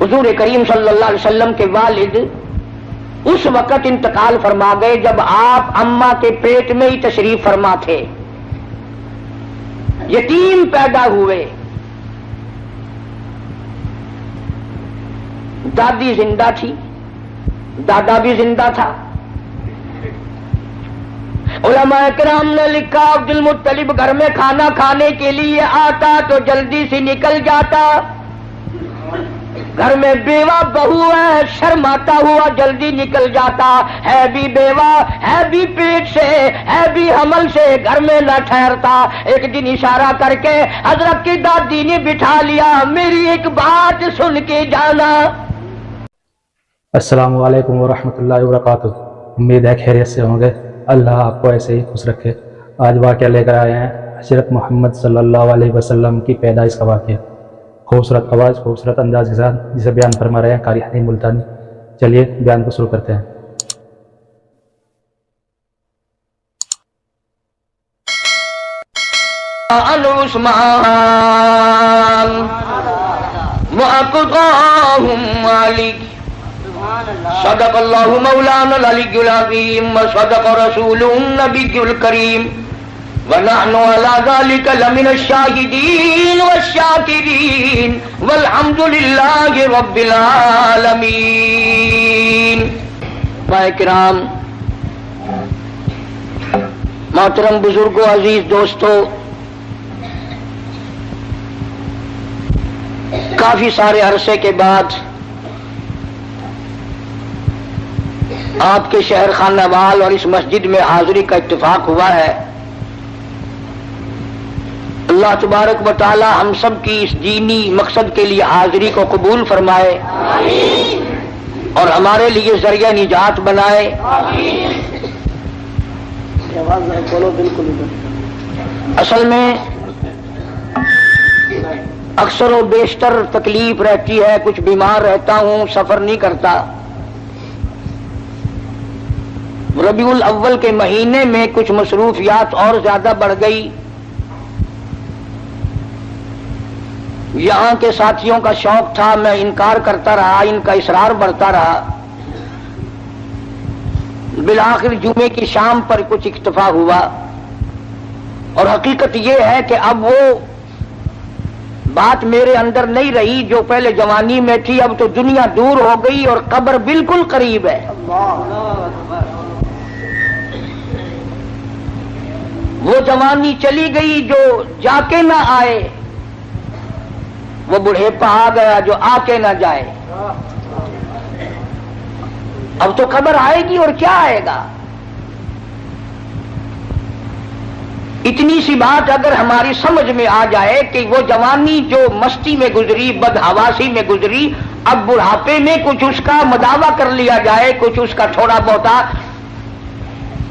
حضور کریم صلی اللہ علیہ وسلم کے والد اس وقت انتقال فرما گئے جب آپ اماں کے پیٹ میں ہی تشریف فرما تھے، یتیم پیدا ہوئے، دادی زندہ تھی، دادا بھی زندہ تھا۔ علماء کرام نے لکھا عبد المطلب گھر میں کھانا کھانے کے لیے آتا تو جلدی سے نکل جاتا، گھر میں بیوہ بہو ہے شرماتا ہوا جلدی نکل جاتا، ہے بھی بیوہ ہے بھی پیٹ سے ہے بھی حمل سے گھر میں نہ ٹھہرتا۔ ایک دن اشارہ کر کے حضرت کی دادی نے بٹھا لیا، میری ایک بات سن کے جانا۔ السلام علیکم ورحمۃ اللہ وبرکاتہ۔ امید ہے خیریت سے ہوں گے، اللہ آپ کو ایسے ہی خوش رکھے۔ آج واقعہ لے کر آئے ہیں حضرت محمد صلی اللہ علیہ وسلم کی پیدائش کا واقعہ، خوبصورت آواز خوبصورت انداز کے ساتھ جسے بیان فرما رہے ہیں قاری حلیم ملتانی۔ چلیے بیان کو شروع کرتے ہیں۔ عثمان وأقضاهم مالك صدق الله مولانا العلي العظيم وصدق رسوله النبي الكريم ونحن على ذلك لمن الشاهدين والشاكرين والحمد لله رب العالمين۔ کرام، محترم بزرگوں، عزیز دوستو، کافی سارے عرصے کے بعد آپ کے شہر خانہ وال اور اس مسجد میں حاضری کا اتفاق ہوا ہے۔ اللہ تبارک و تعالی ہم سب کی اس دینی مقصد کے لیے حاضری کو قبول فرمائے اور ہمارے لیے ذریعہ نجات بنائے۔ اصل میں اکثر و بیشتر تکلیف رہتی ہے، کچھ بیمار رہتا ہوں، سفر نہیں کرتا۔ ربیع الاول کے مہینے میں کچھ مصروفیات اور زیادہ بڑھ گئی، یہاں کے ساتھیوں کا شوق تھا، میں انکار کرتا رہا، ان کا اصرار بڑھتا رہا، بالآخر جمعے کی شام پر کچھ اکتفا ہوا۔ اور حقیقت یہ ہے کہ اب وہ بات میرے اندر نہیں رہی جو پہلے جوانی میں تھی، اب تو دنیا دور ہو گئی اور قبر بالکل قریب ہے۔ وہ جوانی چلی گئی جو جا کے نہ آئے، وہ بڑھیپا آ گیا جو آ کے نہ جائے۔ اب تو قبر آئے گی اور کیا آئے گا۔ اتنی سی بات اگر ہماری سمجھ میں آ جائے کہ وہ جوانی جو مستی میں گزری، بدحواسی میں گزری، اب بڑھاپے میں کچھ اس کا مداوع کر لیا جائے، کچھ اس کا تھوڑا بہت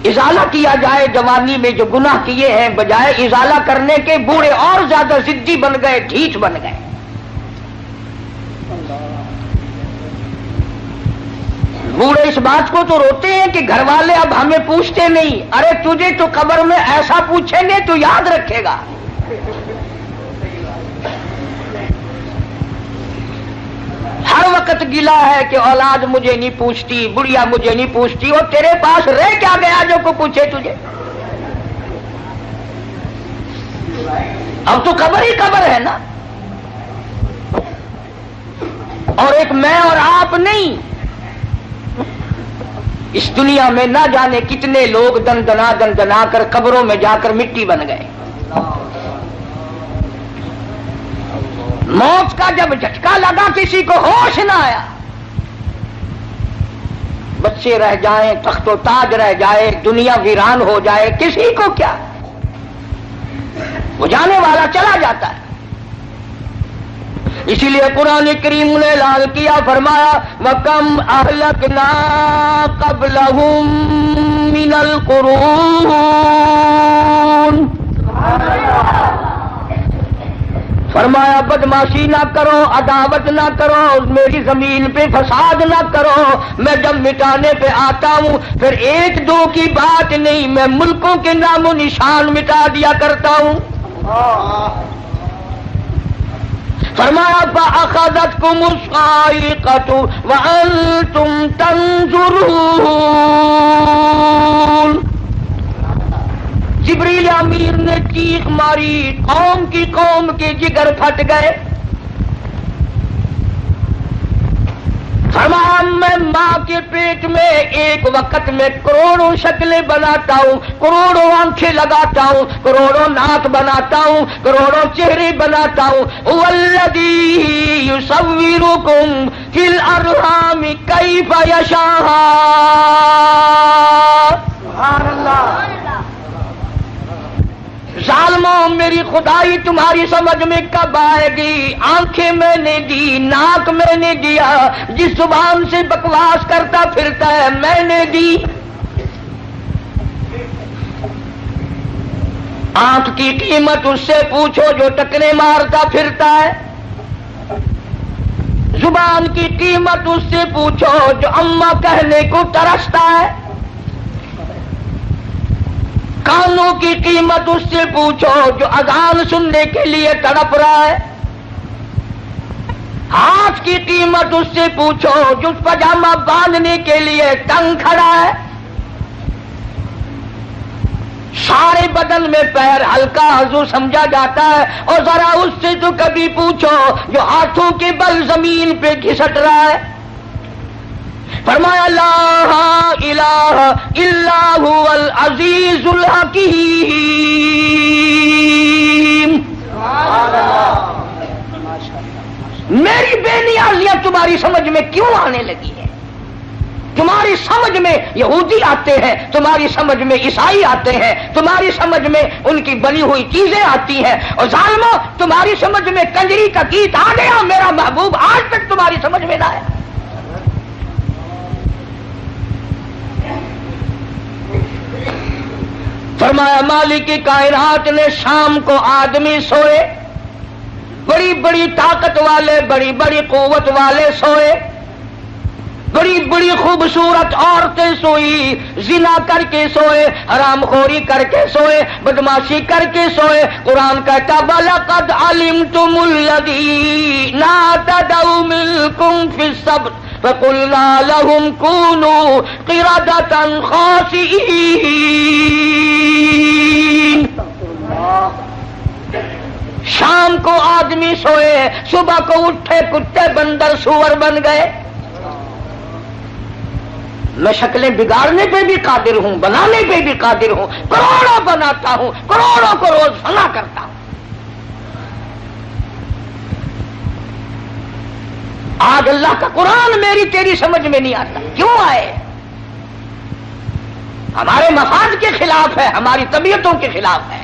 ازالہ کیا جائے، جوانی میں جو گناہ کیے ہیں بجائے ازالہ کرنے کے بوڑھے اور زیادہ ضدی بن گئے، ڈھیٹ بن گئے۔ بوڑھے اس بات کو تو روتے ہیں کہ گھر والے اب ہمیں پوچھتے نہیں، ارے تجھے تو قبر میں ایسا پوچھیں گے تو یاد رکھے گا۔ ہر وقت گلا ہے کہ اولاد مجھے نہیں پوچھتی، بڑھیا مجھے نہیں پوچھتی، اور تیرے پاس رہ کیا گیا جو کو پوچھے تجھے۔ اب تو قبر ہی قبر ہے نا، اور ایک میں اور آپ نہیں، اس دنیا میں نہ جانے کتنے لوگ دن دنا کر قبروں میں جا کر مٹی بن گئے۔ موت کا جب جھٹکا لگا کسی کو ہوش نہ آیا، بچے رہ جائیں، تخت و تاج رہ جائے، دنیا ویران ہو جائے، کسی کو کیا، وہ جانے والا چلا جاتا ہے۔ اسی لیے قرآن کریم نے اعلان کیا، فرمایا وَكَمْ أَهْلَكْنَا قَبْلَهُمْ مِنَ الْقُرُونِ، فرمایا بدماشی نہ کرو، عداوت نہ کرو، میری زمین پہ فساد نہ کرو، میں جب مٹانے پہ آتا ہوں پھر ایک دو کی بات نہیں، میں ملکوں کے نام و نشان مٹا دیا کرتا ہوں۔ فرمایا فَأَخَذَتْكُمُ الصَّاعِقَةُ وَأَنْتُمْ تَنْظُرُونَ۔ جبریل امیر نے چیخ ماری، قوم کے جگر پھٹ گئے۔ فرمایا میں ماں کے پیٹ میں ایک وقت میں کروڑوں شکلیں بناتا ہوں، کروڑوں آنکھیں لگاتا ہوں، کروڑوں ناک بناتا ہوں، کروڑوں چہرے بناتا ہوں۔ والذی یصورکم فی الارحام کیف یشاء۔ سبحان اللہ۔ ظالموں، میری خدائی تمہاری سمجھ میں کب آئے گی؟ آنکھیں میں نے دی، ناک میں نے دیا، جس زبان سے بکواس کرتا پھرتا ہے میں نے دی۔ آنکھ کی قیمت اس سے پوچھو جو ٹکرے مارتا پھرتا ہے، زبان کی قیمت اس سے پوچھو جو اماں کہنے کو ترستا ہے، کانوں کی قیمت اس سے پوچھو جو اذان سننے کے لیے تڑپ رہا ہے، ہاتھ کی قیمت اس سے پوچھو جو پاجامہ باندھنے کے لیے تنگ کھڑا ہے، سارے بدن میں پیر ہلکا حضو سمجھا جاتا ہے، اور ذرا اس سے تو کبھی پوچھو جو ہاتھوں کے بل زمین پہ گھسٹ رہا ہے۔ فرمایا لا الہ الا هو العزیز الحکیم۔ میری بے نیازیاں تمہاری سمجھ میں کیوں آنے لگی ہے؟ تمہاری سمجھ میں یہودی آتے ہیں، تمہاری سمجھ میں عیسائی آتے ہیں، تمہاری سمجھ میں ان کی بنی ہوئی چیزیں آتی ہیں، اور ظالموں تمہاری سمجھ میں کنجری کا گیت آ گیا، میرا محبوب آج تک تمہاری سمجھ میں نہ آیا۔ فرمایا مالک کائنات نے شام کو آدمی سوئے، بڑی بڑی طاقت والے، بڑی بڑی قوت والے سوئے، بڑی بڑی خوبصورت عورتیں سوئی، زنا کر کے سوئے، حرام خوری کر کے سوئے، بدماشی کر کے سوئے۔ قرآن کہتا وَلَقَدْ عَلِمْتُمُ الَّذِينَ اعْتَدَوْا مِنكُمْ فِي السَّبْتِ فَقُلْنَا لَهُمْ كُونُوا قِرَدَةً خَاسِئِينَ۔ شام کو آدمی سوئے، صبح کو اٹھے کتے بندر سور بن گئے۔ میں شکلیں بگاڑنے پہ بھی قادر ہوں، بنانے پہ بھی قادر ہوں، کروڑوں بناتا ہوں، کروڑوں کو روز فنا کرتا ہوں۔ آج اللہ کا قرآن میری تیری سمجھ میں نہیں آتا، کیوں آئے؟ ہمارے مفاد کے خلاف ہے، ہماری طبیعتوں کے خلاف ہے۔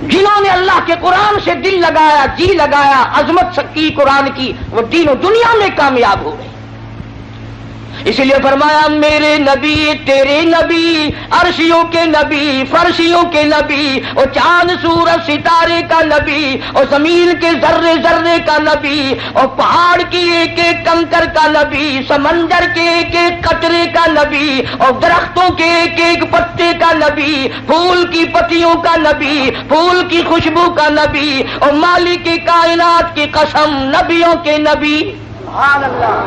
جنہوں نے اللہ کے قرآن سے دل لگایا، جی لگایا، عظمت کی قرآن کی، وہ دین و دنیا میں کامیاب ہو گئے۔ اس لیے فرمایا میرے نبی تیرے نبی، عرشیوں کے نبی، فرشیوں کے نبی، اور چاند سورج ستارے کا نبی، اور زمین کے ذرے ذرے کا نبی، اور پہاڑ کی ایک ایک کنکر کا نبی، سمندر کے ایک ایک قطرے کا نبی، اور درختوں کے ایک ایک پتے کا نبی، پھول کی پتیوں کا نبی، پھول کی خوشبو کا نبی، اور مالک کائنات کی قسم نبیوں کے نبی۔ سبحان اللہ۔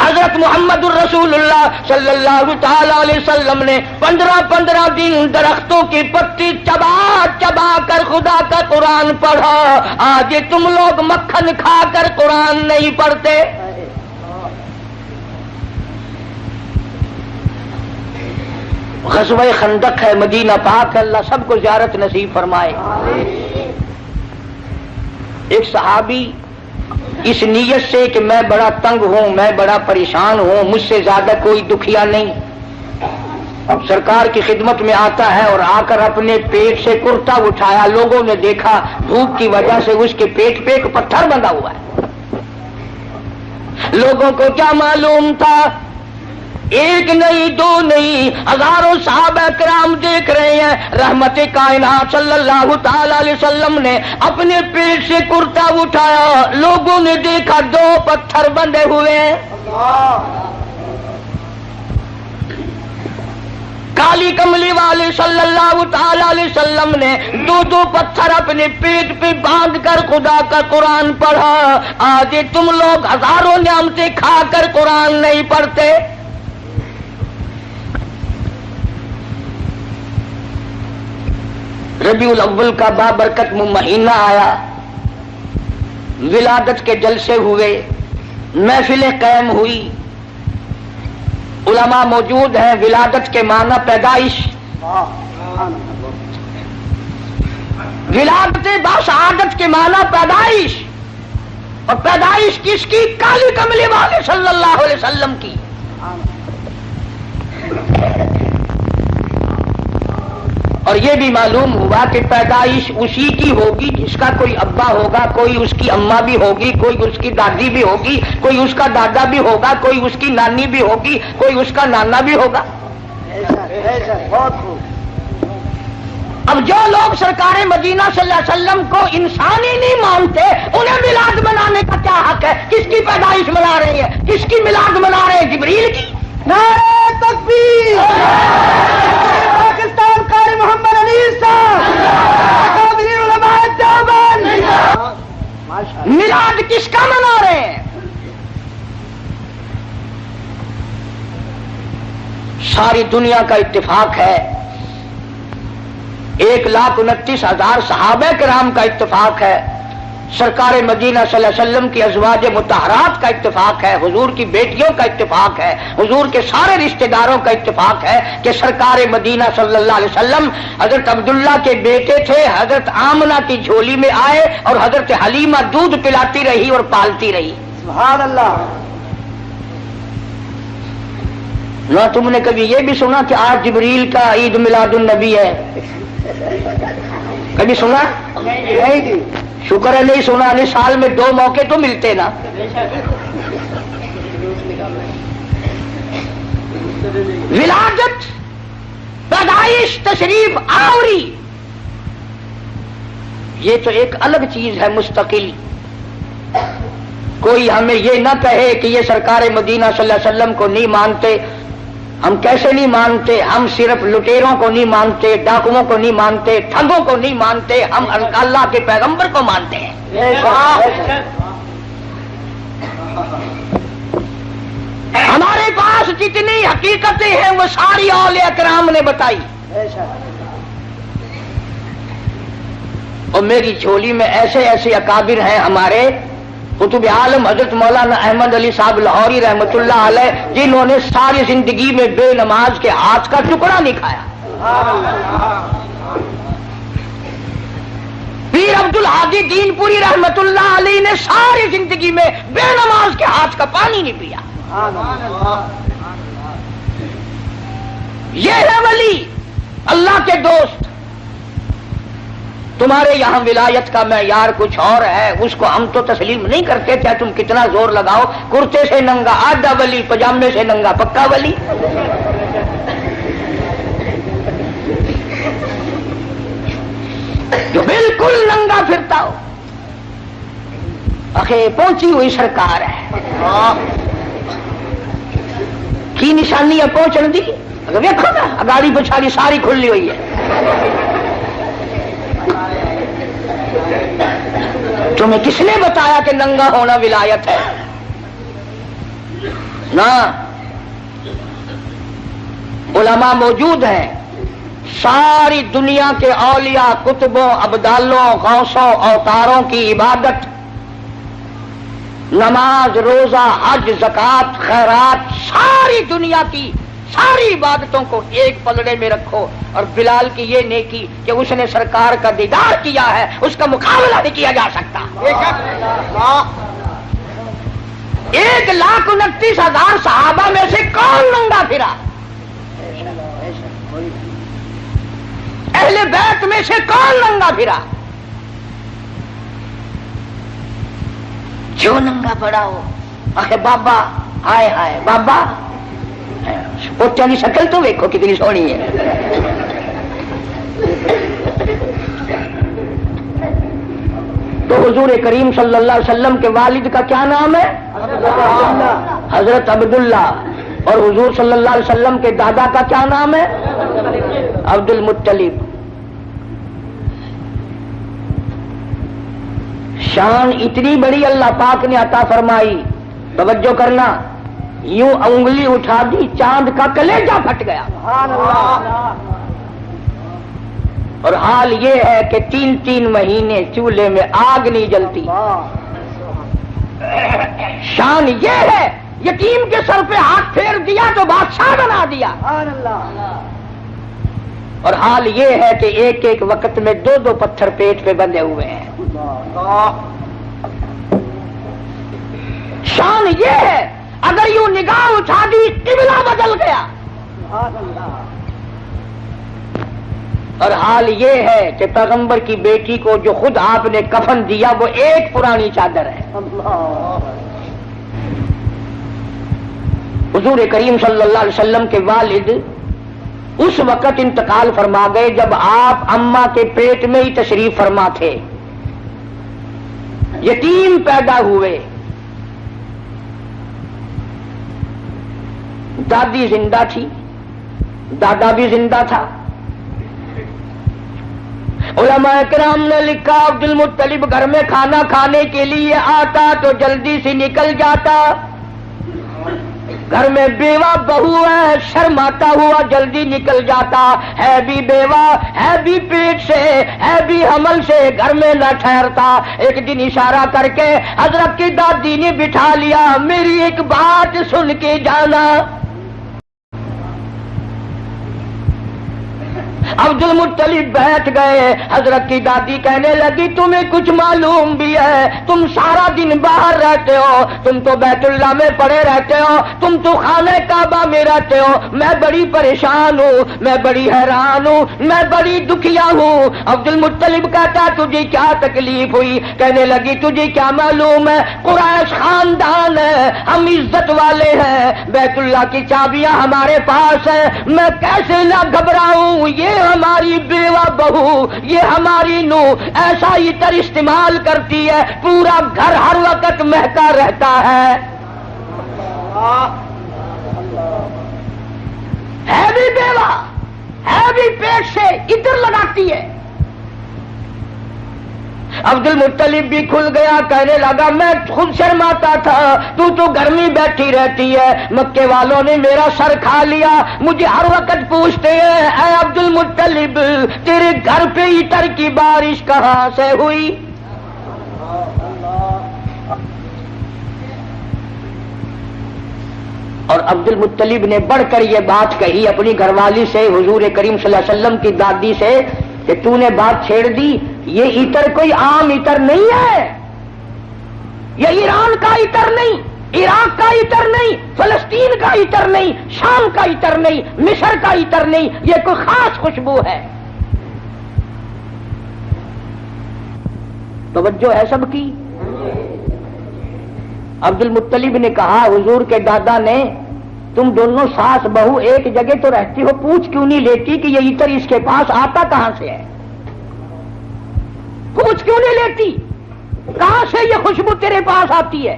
حضرت محمد الرسول اللہ صلی اللہ تعالی علیہ وسلم نے 15 دن درختوں کی پتی چبا چبا کر خدا کا قرآن پڑھا۔ آج تم لوگ مکھن کھا کر قرآن نہیں پڑھتے۔ غزوہ خندق ہے، مدینہ پاک ہے، اللہ سب کو زیارت نصیب فرمائے۔ ایک صحابی اس نیت سے کہ میں بڑا تنگ ہوں، میں بڑا پریشان ہوں، مجھ سے زیادہ کوئی دکھیا نہیں، اب سرکار کی خدمت میں آتا ہے، اور آ کر اپنے پیٹ سے کرتا اٹھایا، لوگوں نے دیکھا دھوپ کی وجہ سے اس کے پیٹ پہ ایک پتھر بندھا ہوا ہے۔ لوگوں کو کیا معلوم تھا؟ ایک نہیں، دو نہیں، ہزاروں صحابہ کرام دیکھ رہے ہیں۔ رحمت کائنات صلی اللہ تعالی علیہ وسلم نے اپنے پیٹ سے کرتا اٹھایا، لوگوں نے دیکھا 2 پتھر بندھے ہوئے ہیں۔ کالی کملی والے صلی اللہ تعالی علیہ وسلم نے دو پتھر اپنے پیٹ پہ باندھ کر خدا کا قرآن پڑھا. آج تم لوگ ہزاروں نعمتیں کھا کر قرآن نہیں پڑھتے. ربیع الاول کا بابرکت مہینہ آیا، ولادت کے جلسے ہوئے، محفلیں قائم ہوئی، علماء موجود ہیں. ولادت کے معنی پیدائش، ولادت باسعادت کے معنی پیدائش، اور پیدائش کس کی؟ کالی کملی والے صلی اللہ علیہ وسلم کی. اور یہ بھی معلوم ہوا کہ پیدائش اسی کی ہوگی جس کا کوئی ابا ہوگا، کوئی اس کی اماں بھی ہوگی، کوئی اس کی دادی بھی ہوگی، کوئی اس کا دادا بھی ہوگا، کوئی اس کی نانی بھی ہوگی، کوئی اس کا نانا بھی ہوگا. اب جو لوگ سرکار مدینہ صلی اللہ علیہ وسلم کو انسان ہی نہیں مانتے، انہیں میلاد منانے کا کیا حق ہے؟ کس کی پیدائش منا رہے ہیں؟ کس کی میلاد منا رہے ہیں؟ جبریل کی. نعرہ تکبیر، پاکستان قاری محمد علی صاحب، اکابرین علماء دیوبند. میلاد کس کا منا رہے ہیں؟ ساری دنیا کا اتفاق ہے، 1,29,000 صحابہ کرام کا اتفاق ہے، سرکار مدینہ صلی اللہ علیہ وسلم کی ازواج مطہرات کا اتفاق ہے، حضور کی بیٹیوں کا اتفاق ہے، حضور کے سارے رشتہ داروں کا اتفاق ہے کہ سرکار مدینہ صلی اللہ علیہ وسلم حضرت عبداللہ کے بیٹے تھے، حضرت آمنہ کی جھولی میں آئے اور حضرت حلیمہ دودھ پلاتی رہی اور پالتی رہی. سبحان اللہ. نہ تم نے کبھی یہ بھی سنا کہ آج جبریل کا عید میلاد النبی ہے؟ کبھی سنا؟ نہیں جی. شکر ہے نہیں سنا. نہیں، سال میں 2 موقع تو ملتے نا. ولادت، پیدائش، تشریف آوری، یہ تو ایک الگ چیز ہے مستقل. کوئی ہمیں یہ نہ کہے کہ یہ سرکار مدینہ صلی اللہ علیہ وسلم کو نہیں مانتے. ہم کیسے نہیں مانتے؟ ہم صرف لٹیروں کو نہیں مانتے، ڈاکوؤں کو نہیں مانتے، ٹھگوں کو نہیں مانتے، ہم اللہ کے پیغمبر کو مانتے ہیں. ہمارے پاس جتنی حقیقتیں ہیں وہ ساری اولیاء کرام نے بتائی. اور میری جھولی میں ایسے ایسے اکابر ہیں ہمارے قطب عالم حضرت مولانا احمد علی صاحب لاہوری رحمۃ اللہ علیہ، جنہوں نے ساری زندگی میں بے نماز کے ہاتھ کا ٹکڑا نہیں کھایا. پیر عبد الحادی دین پوری رحمۃ اللہ علیہ نے ساری زندگی میں بے نماز کے ہاتھ کا پانی نہیں پیا. یہ ہے ولی، اللہ کے دوست. تمہارے یہاں ولایت کا معیار کچھ اور ہے، اس کو ہم تو تسلیم نہیں کرتے، چاہے تم کتنا زور لگاؤ. کرتے سے ننگا آدھا ولی، پجامے سے ننگا پکا ولی. جو بالکل ننگا پھرتا ہو، اخے پہنچی ہوئی سرکار ہے کی نشانی ہے پہنچن دی. اگر دیکھو نا اگاڑی پچھاڑی ساری کھلی ہوئی ہے. تمہیں کس نے بتایا کہ ننگا ہونا ولایت ہے؟ نہ، علماء موجود ہیں، ساری دنیا کے اولیاء، کتبوں، ابدالوں، غوثوں، اوتاروں کی عبادت، نماز، روزہ، حج، زکوٰۃ، خیرات، ساری دنیا کی ساری عبادتوں کو ایک پلڑے میں رکھو، اور بلال کی یہ نیکی کہ اس نے سرکار کا دیدار کیا ہے، اس کا مقابلہ نہیں کیا جا سکتا. 1,29,000 صحابہ میں سے کون ننگا پھرا؟ اہل بیت میں سے کون ننگا پھرا؟ جو ننگا پڑا ہو، آخے بابا، ہائے ہائے بابا، پوتیا کی شکل تو دیکھو کتنی سونی ہے. تو حضور کریم صلی اللہ علیہ وسلم کے والد کا کیا نام ہے؟ حضرت عبداللہ. اور حضور صلی اللہ علیہ وسلم کے دادا کا کیا نام ہے؟ عبد المطلب. شان اتنی بڑی اللہ پاک نے عطا فرمائی، توجہ کرنا، یوں انگلی اٹھا دی چاند کا کلیجہ پھٹ گیا. اور حال یہ ہے کہ 3 مہینے چولہے میں آگ نہیں جلتی. شان یہ ہے یتیم کے سر پہ ہاتھ پھیر دیا تو بادشاہ بنا دیا. اور حال یہ ہے کہ ایک ایک وقت میں 2 پتھر پیٹ پہ بندھے ہوئے ہیں. شان یہ ہے اگر یوں نگاہ اٹھا دی قبلہ بدل گیا. اور حال یہ ہے کہ پیغمبر کی بیٹی کو جو خود آپ نے کفن دیا وہ ایک پرانی چادر ہے. حضور کریم صلی اللہ علیہ وسلم کے والد اس وقت انتقال فرما گئے جب آپ اماں کے پیٹ میں ہی تشریف فرما تھے. یتیم پیدا ہوئے. دادی زندہ تھی، دادا بھی زندہ تھا. علماء کرام نے لکھا عبد المطلب گھر میں کھانا کھانے کے لیے آتا تو جلدی سے نکل جاتا. گھر میں بیوہ بہو ہے، شرماتا ہوا جلدی نکل جاتا. ہے بھی بیوہ، ہے بھی پیٹ سے، ہے بھی حمل سے، گھر میں نہ ٹھہرتا. ایک دن اشارہ کر کے حضرت کی دادی نے بٹھا لیا، میری ایک بات سن کے جانا. عبد المطلب بیٹھ گئے. حضرت کی دادی کہنے لگی تمہیں کچھ معلوم بھی ہے؟ تم سارا دن باہر رہتے ہو، تم تو بیت اللہ میں پڑے رہتے ہو، تم تو خانہ کعبہ میں رہتے ہو. میں بڑی پریشان ہوں، میں بڑی حیران ہوں، میں بڑی دکھیا ہوں. عبد المطلب کہتا تجھے کیا تکلیف ہوئی؟ کہنے لگی تجھے کیا معلوم ہے، قریش خاندان ہے، ہم عزت والے ہیں، بیت اللہ کی چابیاں ہمارے پاس ہیں، میں کیسے نہ گھبراؤں. یہ ہماری بیوہ بہو، یہ ہماری نو ایسا عطر استعمال کرتی ہے پورا گھر ہر وقت مہکا رہتا ہے. ہے بھی بیوہ، ہے بھی پیٹ سے عطر لگاتی ہے. عبد المطلب بھی کھل گیا، کہنے لگا میں خود شرماتا تھا، تو گھر میں بیٹھی رہتی ہے. مکے والوں نے میرا سر کھا لیا، مجھے ہر وقت پوچھتے ہیں اے عبد المطلب تیرے گھر پہ عطر کی بارش کہاں سے ہوئی؟ اور عبد المطلب نے بڑھ کر یہ بات کہی اپنی گھر والی سے، حضور کریم صلی اللہ علیہ وسلم کی دادی سے، کہ تو نے بات چھیڑ دی. یہ عطر کوئی عام عطر نہیں ہے، یہ ایران کا عطر نہیں، عراق کا عطر نہیں، فلسطین کا عطر نہیں، شام کا عطر نہیں، مصر کا عطر نہیں، یہ کوئی خاص خوشبو ہے. توجہ ہے سب کی؟ عبد المطلب نے کہا حضور کے دادا نے تم دونوں ساس بہو ایک جگہ تو رہتی ہو، پوچھ کیوں نہیں لیتی کہ یہ عطر اس کے پاس آتا کہاں سے ہے؟ پوچھ کیوں نہیں لیتی کہاں سے یہ خوشبو تیرے پاس آتی ہے؟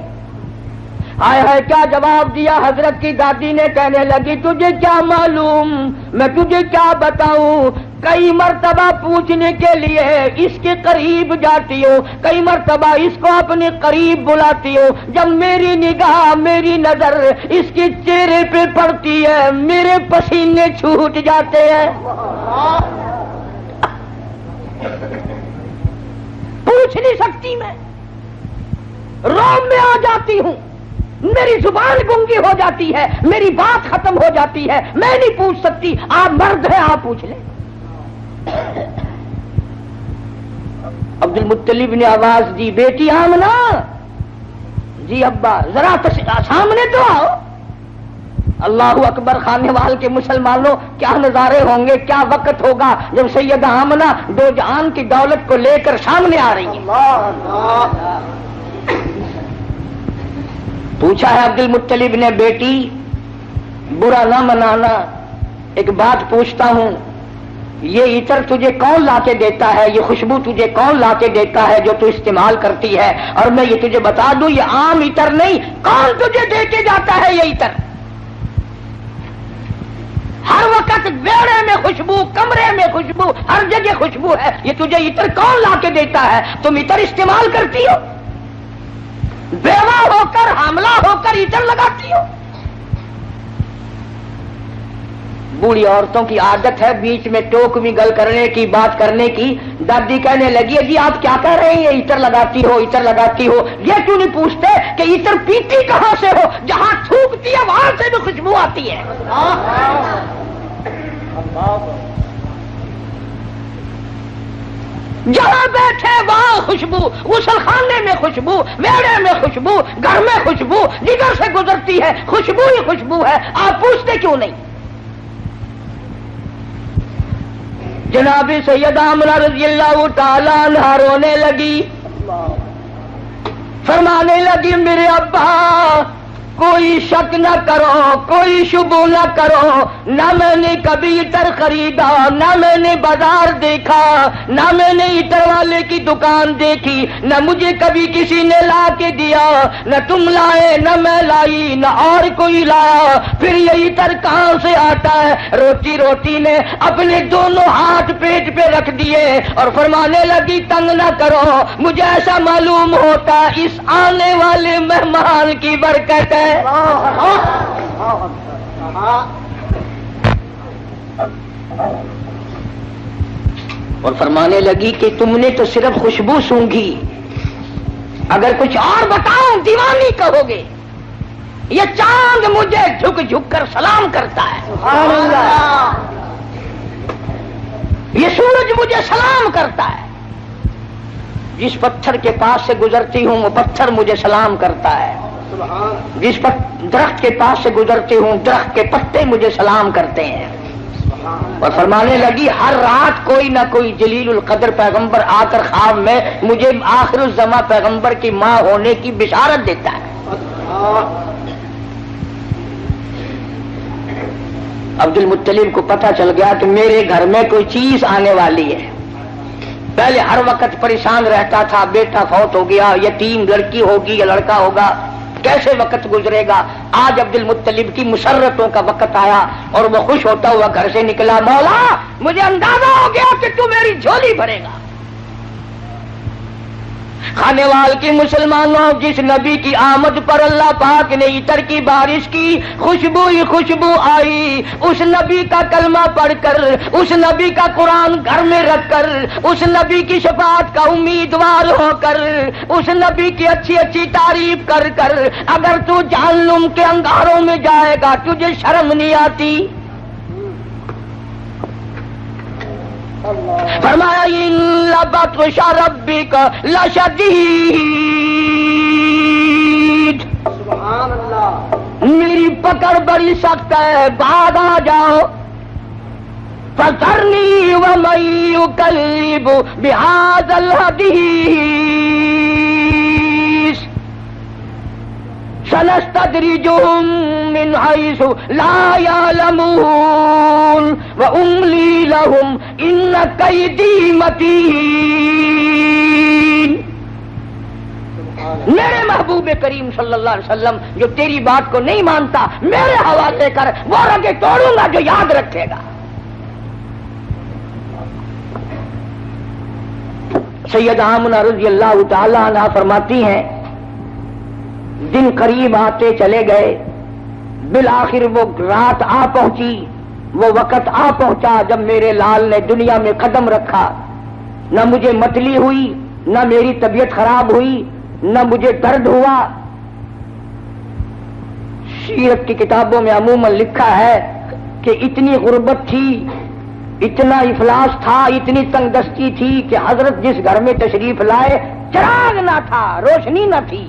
ہائے ہائے کیا جواب دیا حضرت کی دادی نے. کہنے لگی تجھے کیا معلوم، میں تجھے کیا بتاؤں. کئی مرتبہ پوچھنے کے لیے اس کے قریب جاتی ہوں، کئی مرتبہ اس کو اپنے قریب بلاتی ہوں. جب میری نگاہ، میری نظر اس کے چہرے پہ پڑتی ہے میرے پسینے چھوٹ جاتے ہیں. پوچھ نہیں سکتی، میں روم میں آ جاتی ہوں، میری زبان گنگی ہو جاتی ہے، میری بات ختم ہو جاتی ہے، میں نہیں پوچھ سکتی. آپ مرد ہیں، آپ پوچھ لیں. عبد المطلب نے آواز دی بیٹی آمنہ. جی ابا ذرا سامنے تو آؤ. اللہ اکبر، خانے وال کے مسلمانوں کیا نظارے ہوں گے، کیا وقت ہوگا جب سیدہ آمنہ دو جہان کی دولت کو لے کر سامنے آ رہی ہیں. پوچھا ہے عبد المطلب نے بیٹی برا نہ منانا، ایک بات پوچھتا ہوں، یہ عطر تجھے کون لا کے دیتا ہے، یہ خوشبو تجھے کون لا کے دیتا ہے جو تو استعمال کرتی ہے؟ اور میں یہ تجھے بتا دوں یہ عام عطر نہیں، کون تجھے دے کے جاتا ہے یہ عطر؟ ہر وقت بیڑے میں خوشبو، کمرے میں خوشبو، ہر جگہ خوشبو ہے، یہ تجھے عطر کون لا کے دیتا ہے؟ تم عطر استعمال کرتی ہو؟ بیوہ ہو کر، حاملہ ہو کر عطر لگاتی ہو؟ بوڑھی عورتوں کی عادت ہے بیچ میں ٹوک بھی گل کرنے کی، بات کرنے کی۔ دادی کہنے لگی جی آپ کیا کہہ رہے ہیں، یہ عطر لگاتی ہو، عطر لگاتی ہو؟ یہ کیوں نہیں پوچھتے کہ عطر پیتی کہاں سے ہو؟ جہاں تھوکتی ہے وہاں سے بھی خوشبو آتی ہے۔ جہاں بیٹھے وہاں خوشبو، غسل خانے میں خوشبو، ویڑے میں خوشبو، گھر میں خوشبو، جدھر سے گزرتی ہے خوشبو ہی خوشبو ہے۔ آپ پوچھتے کیوں نہیں؟ جناب سیدہ آمنہ رضی اللہ تعالیٰ عنہا رونے لگی، فرمانے لگی میرے ابا کوئی شک نہ کرو، کوئی شبہ نہ کرو، نہ میں نے کبھی عطر خریدا، نہ میں نے بازار دیکھا، نہ میں نے عطر والے کی دکان دیکھی، نہ مجھے کبھی کسی نے لا کے دیا، نہ تم لائے، نہ میں لائی، نہ اور کوئی لایا، پھر یہ عطر کہاں سے آتا ہے؟ روتی روتی نے اپنے دونوں ہاتھ پیٹ پہ رکھ دیے اور فرمانے لگی تنگ نہ کرو، مجھے ایسا معلوم ہوتا اس آنے والے مہمان کی برکت ہے۔ اور فرمانے لگی کہ تم نے تو صرف خوشبو سونگھی، اگر کچھ اور بتاؤں دیوانی کہو گے۔ یہ چاند مجھے جھک جھک کر سلام کرتا ہے، یہ سورج مجھے سلام کرتا ہے، جس پتھر کے پاس سے گزرتی ہوں وہ پتھر مجھے سلام کرتا ہے، جس پر درخت کے پاس سے گزرتی ہوں درخت کے پتے مجھے سلام کرتے ہیں۔ اور فرمانے لگی ہر رات کوئی نہ کوئی جلیل القدر پیغمبر آ کر خواب میں مجھے آخر الزماں پیغمبر کی ماں ہونے کی بشارت دیتا ہے۔ عبد المطلب کو پتہ چل گیا کہ میرے گھر میں کوئی چیز آنے والی ہے۔ پہلے ہر وقت پریشان رہتا تھا، بیٹا فوت ہو گیا، یتیم لڑکی ہوگی یا لڑکا ہوگا، کیسے وقت گزرے گا؟ آج عبد المطلب کی مسرتوں کا وقت آیا اور وہ خوش ہوتا ہوا گھر سے نکلا، مولا مجھے اندازہ ہو گیا کہ تو میری جھولی بھرے گا۔ کھانے وال کی مسلمانوں، جس نبی کی آمد پر اللہ پاک نے عطر کی بارش کی، خوشبو ہی خوشبو آئی، اس نبی کا کلمہ پڑھ کر، اس نبی کا قرآن گھر میں رکھ کر، اس نبی کی شفاعت کا امیدوار ہو کر، اس نبی کی اچھی اچھی تعریف کر کر اگر تو جہنم کے انگاروں میں جائے گا تجھے شرم نہیں آتی؟ فرمایا ان بطش ربک لشدید، سبحان اللہ، میری پکڑ بڑی سخت ہے، بعد آ جاؤ۔ فذرنی ومن یکذب بہذا الحدیث سنستدرجهم من حيث لا يعلمون وأملي لهم إن كيدي متين۔ میرے محبوب کریم صلی اللہ علیہ وسلم جو تیری بات کو نہیں مانتا میرے حوالے کر، وہ رگیں توڑوں گا جو یاد رکھے گا۔ سیدہ آمنہ رضی اللہ تعالی عنہا فرماتی ہیں دن قریب آتے چلے گئے، بالآخر وہ رات آ پہنچی، وہ وقت آ پہنچا جب میرے لال نے دنیا میں قدم رکھا۔ نہ مجھے متلی ہوئی، نہ میری طبیعت خراب ہوئی، نہ مجھے درد ہوا۔ سیرت کی کتابوں میں عموماً لکھا ہے کہ اتنی غربت تھی، اتنا افلاس تھا، اتنی تنگ دستی تھی کہ حضرت جس گھر میں تشریف لائے چراغ نہ تھا، روشنی نہ تھی۔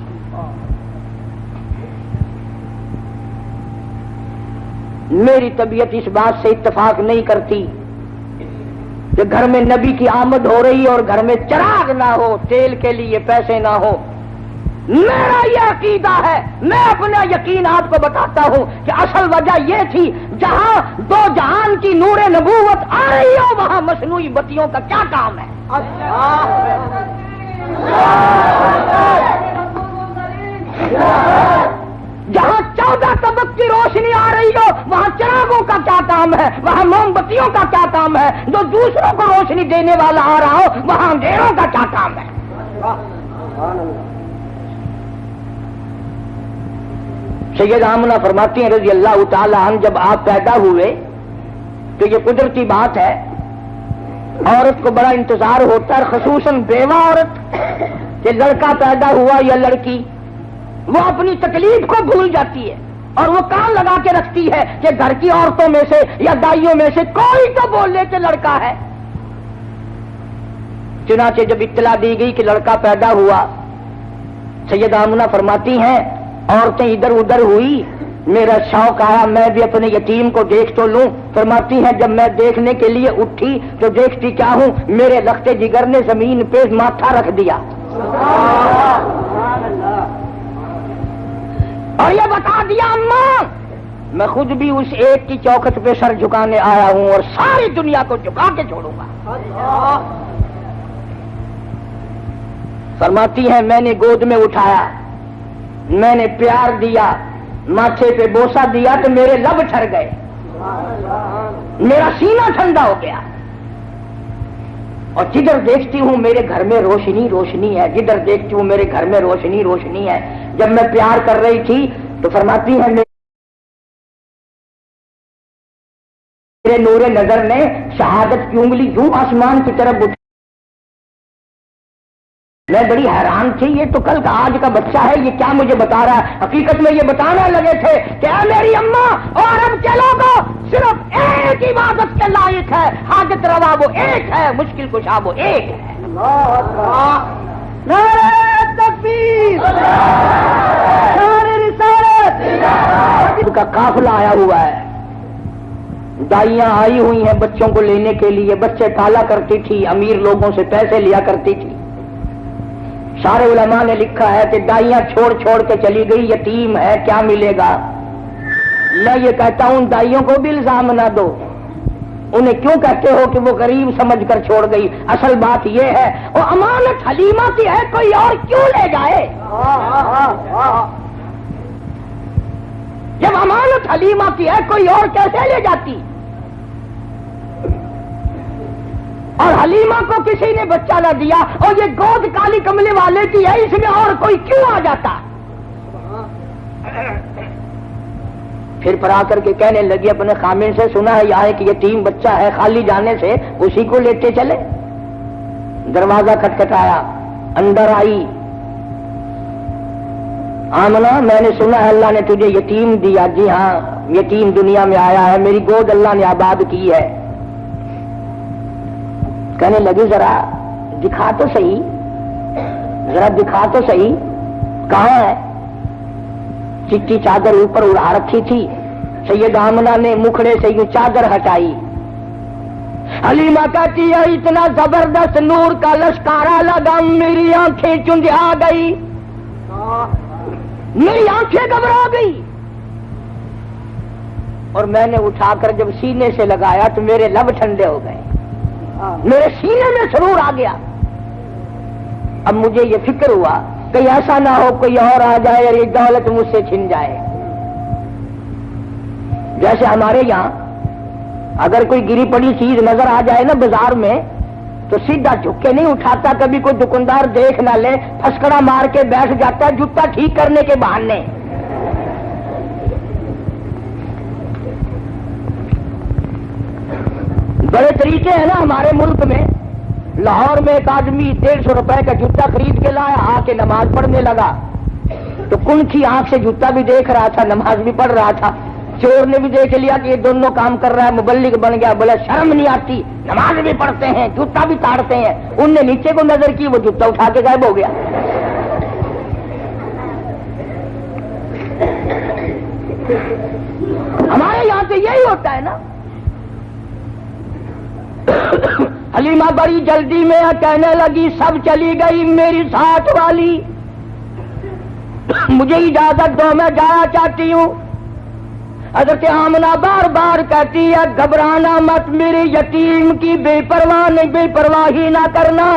میری طبیعت اس بات سے اتفاق نہیں کرتی کہ گھر میں نبی کی آمد ہو رہی اور گھر میں چراغ نہ ہو، تیل کے لیے پیسے نہ ہو۔ میرا یہ عقیدہ ہے، میں اپنا یقین آپ کو بتاتا ہوں کہ اصل وجہ یہ تھی جہاں دو جہان کی نور نبوت آ رہی ہو وہاں مصنوعی بتیوں کا کیا کام ہے؟ جہاں 14 طبق کی روشنی آ رہی ہو وہاں چراغوں کا کیا کام ہے، وہاں موم بتیوں کا کیا کام ہے؟ جو دوسروں کو روشنی دینے والا آ رہا ہو وہاں اندھیروں کا کیا کام ہے؟ سید آمنہ فرماتی ہیں رضی اللہ تعالی عنہ جب آپ پیدا ہوئے تو یہ قدرتی بات ہے، عورت کو بڑا انتظار ہوتا ہے، خصوصاً بیوہ عورت کہ لڑکا پیدا ہوا یا لڑکی، وہ اپنی تکلیف کو بھول جاتی ہے اور وہ کان لگا کے رکھتی ہے کہ گھر کی عورتوں میں سے یا دائیوں میں سے کوئی تو بول لے کہ لڑکا ہے۔ چنانچہ جب اطلاع دی گئی کہ لڑکا پیدا ہوا، سید آمنہ فرماتی ہیں عورتیں ادھر ادھر ہوئی، میرا شوق آیا میں بھی اپنے یتیم کو دیکھ تو لوں۔ فرماتی ہیں جب میں دیکھنے کے لیے اٹھی تو دیکھتی کیا ہوں، میرے لختے جگر نے زمین پہ ماتھا رکھ دیا اور یہ بتا دیا اماں میں خود بھی اس ایک کی چوکھٹ پہ سر جھکانے آیا ہوں اور ساری دنیا کو جھکا کے چھوڑوں گا۔ فرماتی ہیں میں نے گود میں اٹھایا، میں نے پیار دیا، ماتھے پہ بوسہ دیا تو میرے لب ٹھر گئے، میرا سینہ ٹھنڈا ہو گیا، اور جدھر دیکھتی ہوں میرے گھر میں روشنی روشنی ہے، جدھر دیکھتی ہوں میرے گھر میں روشنی روشنی ہے۔ جب میں پیار کر رہی تھی تو فرماتی ہے میرے نور نظر نے شہادت کی انگلی یوں آسمان کی طرف اٹھی، میں بڑی حیران تھی، یہ تو کل کا آج کا بچہ ہے، یہ کیا مجھے بتا رہا ہے؟ حقیقت میں یہ بتانے لگے تھے کہ اے میری اماں اور اب کے لوگوں صرف ایک عبادت کے لائق ہے، حاجت روا وہ ایک ہے، مشکل کشا وہ ایک ہے۔ نعرہ تکبیر، نعرہ رسالت کا قافلہ آیا ہوا ہے، دائیاں آئی ہوئی ہیں بچوں کو لینے کے لیے، بچے پالا کرتی تھی، امیر لوگوں سے پیسے لیا کرتی تھی۔ سارے علماء نے لکھا ہے کہ دائیاں چھوڑ چھوڑ کے چلی گئی، یتیم ہے کیا ملے گا؟ میں یہ کہتا ہوں دائیوں کو بھی الزام نہ دو، انہیں کیوں کہتے ہو کہ وہ غریب سمجھ کر چھوڑ گئی؟ اصل بات یہ ہے وہ امانت حلیمہ کی ہے، کوئی اور کیوں لے جائے؟ جب امانت حلیمہ کی ہے کوئی اور کیسے لے جاتی؟ اور حلیمہ کو کسی نے بچہ نہ دیا اور یہ گود کالی کملے والے کی ہے، اس میں اور کوئی کیوں آ جاتا؟ پھر پر آ کر کے کہنے لگی اپنے خامن سے، سنا ہے یہاں ایک یتیم بچہ ہے، خالی جانے سے اسی کو لیتے چلے۔ دروازہ کھٹکھٹایا، اندر آئی، آمنہ میں نے سنا ہے اللہ نے تجھے یتیم دیا۔ جی ہاں یتیم دنیا میں آیا ہے، میری گود اللہ نے آباد کی ہے۔ کہنے لگی ذرا دکھا تو صحیح، ذرا دکھا تو صحیح، کہاں ہے؟ چٹی چادر اوپر اڑا رکھی تھی، سید آمنہ نے مکھڑے سے یوں چادر ہٹائی۔ حلیمہ کہتی ہے اتنا زبردست نور کا لشکارا لگا، میری آنکھیں چنجھا گئی، میری آنکھیں گھبرا گئی، اور میں نے اٹھا کر جب سینے سے لگایا تو میرے لب ٹھنڈے ہو گئے، میرے سینے میں سرور آ گیا۔ اب مجھے یہ فکر ہوا کہیں ایسا نہ ہو کوئی اور آ جائے اور یہ دولت مجھ سے چھن جائے۔ جیسے ہمارے یہاں اگر کوئی گری پڑی چیز نظر آ جائے نا بازار میں تو سیدھا جھک کے نہیں اٹھاتا، کبھی کوئی دکاندار دیکھ نہ لے پھسکڑا مار کے بیٹھ جاتا ہے جوتا ٹھیک کرنے کے بہانے۔ بڑے طریقے ہیں نا ہمارے ملک میں۔ لاہور میں ایک آدمی 150 روپے کا جوتا خرید کے لایا، آ کے نماز پڑھنے لگا تو کن کی آنکھ سے جوتا بھی دیکھ رہا تھا، نماز بھی پڑھ رہا تھا۔ چور نے بھی دیکھ لیا کہ یہ دونوں کام کر رہا ہے، مبلغ بن گیا، بولا شرم نہیں آتی، نماز بھی پڑھتے ہیں جوتا بھی تاڑتے ہیں۔ ان نے نیچے کو نظر کی، وہ جوتا اٹھا کے غائب ہو گیا۔ ہمارے یہاں تو یہی ہوتا ہے نا۔ حلیمہ بڑی جلدی میں کہنے لگی سب چلی گئی میری ساتھ والی، مجھے اجازت دو میں جانا چاہتی ہوں۔ حضرت آمنہ بار بار کہتی ہے گھبرانا مت، میرے یتیم کی بے پرواہی نہ کرنا،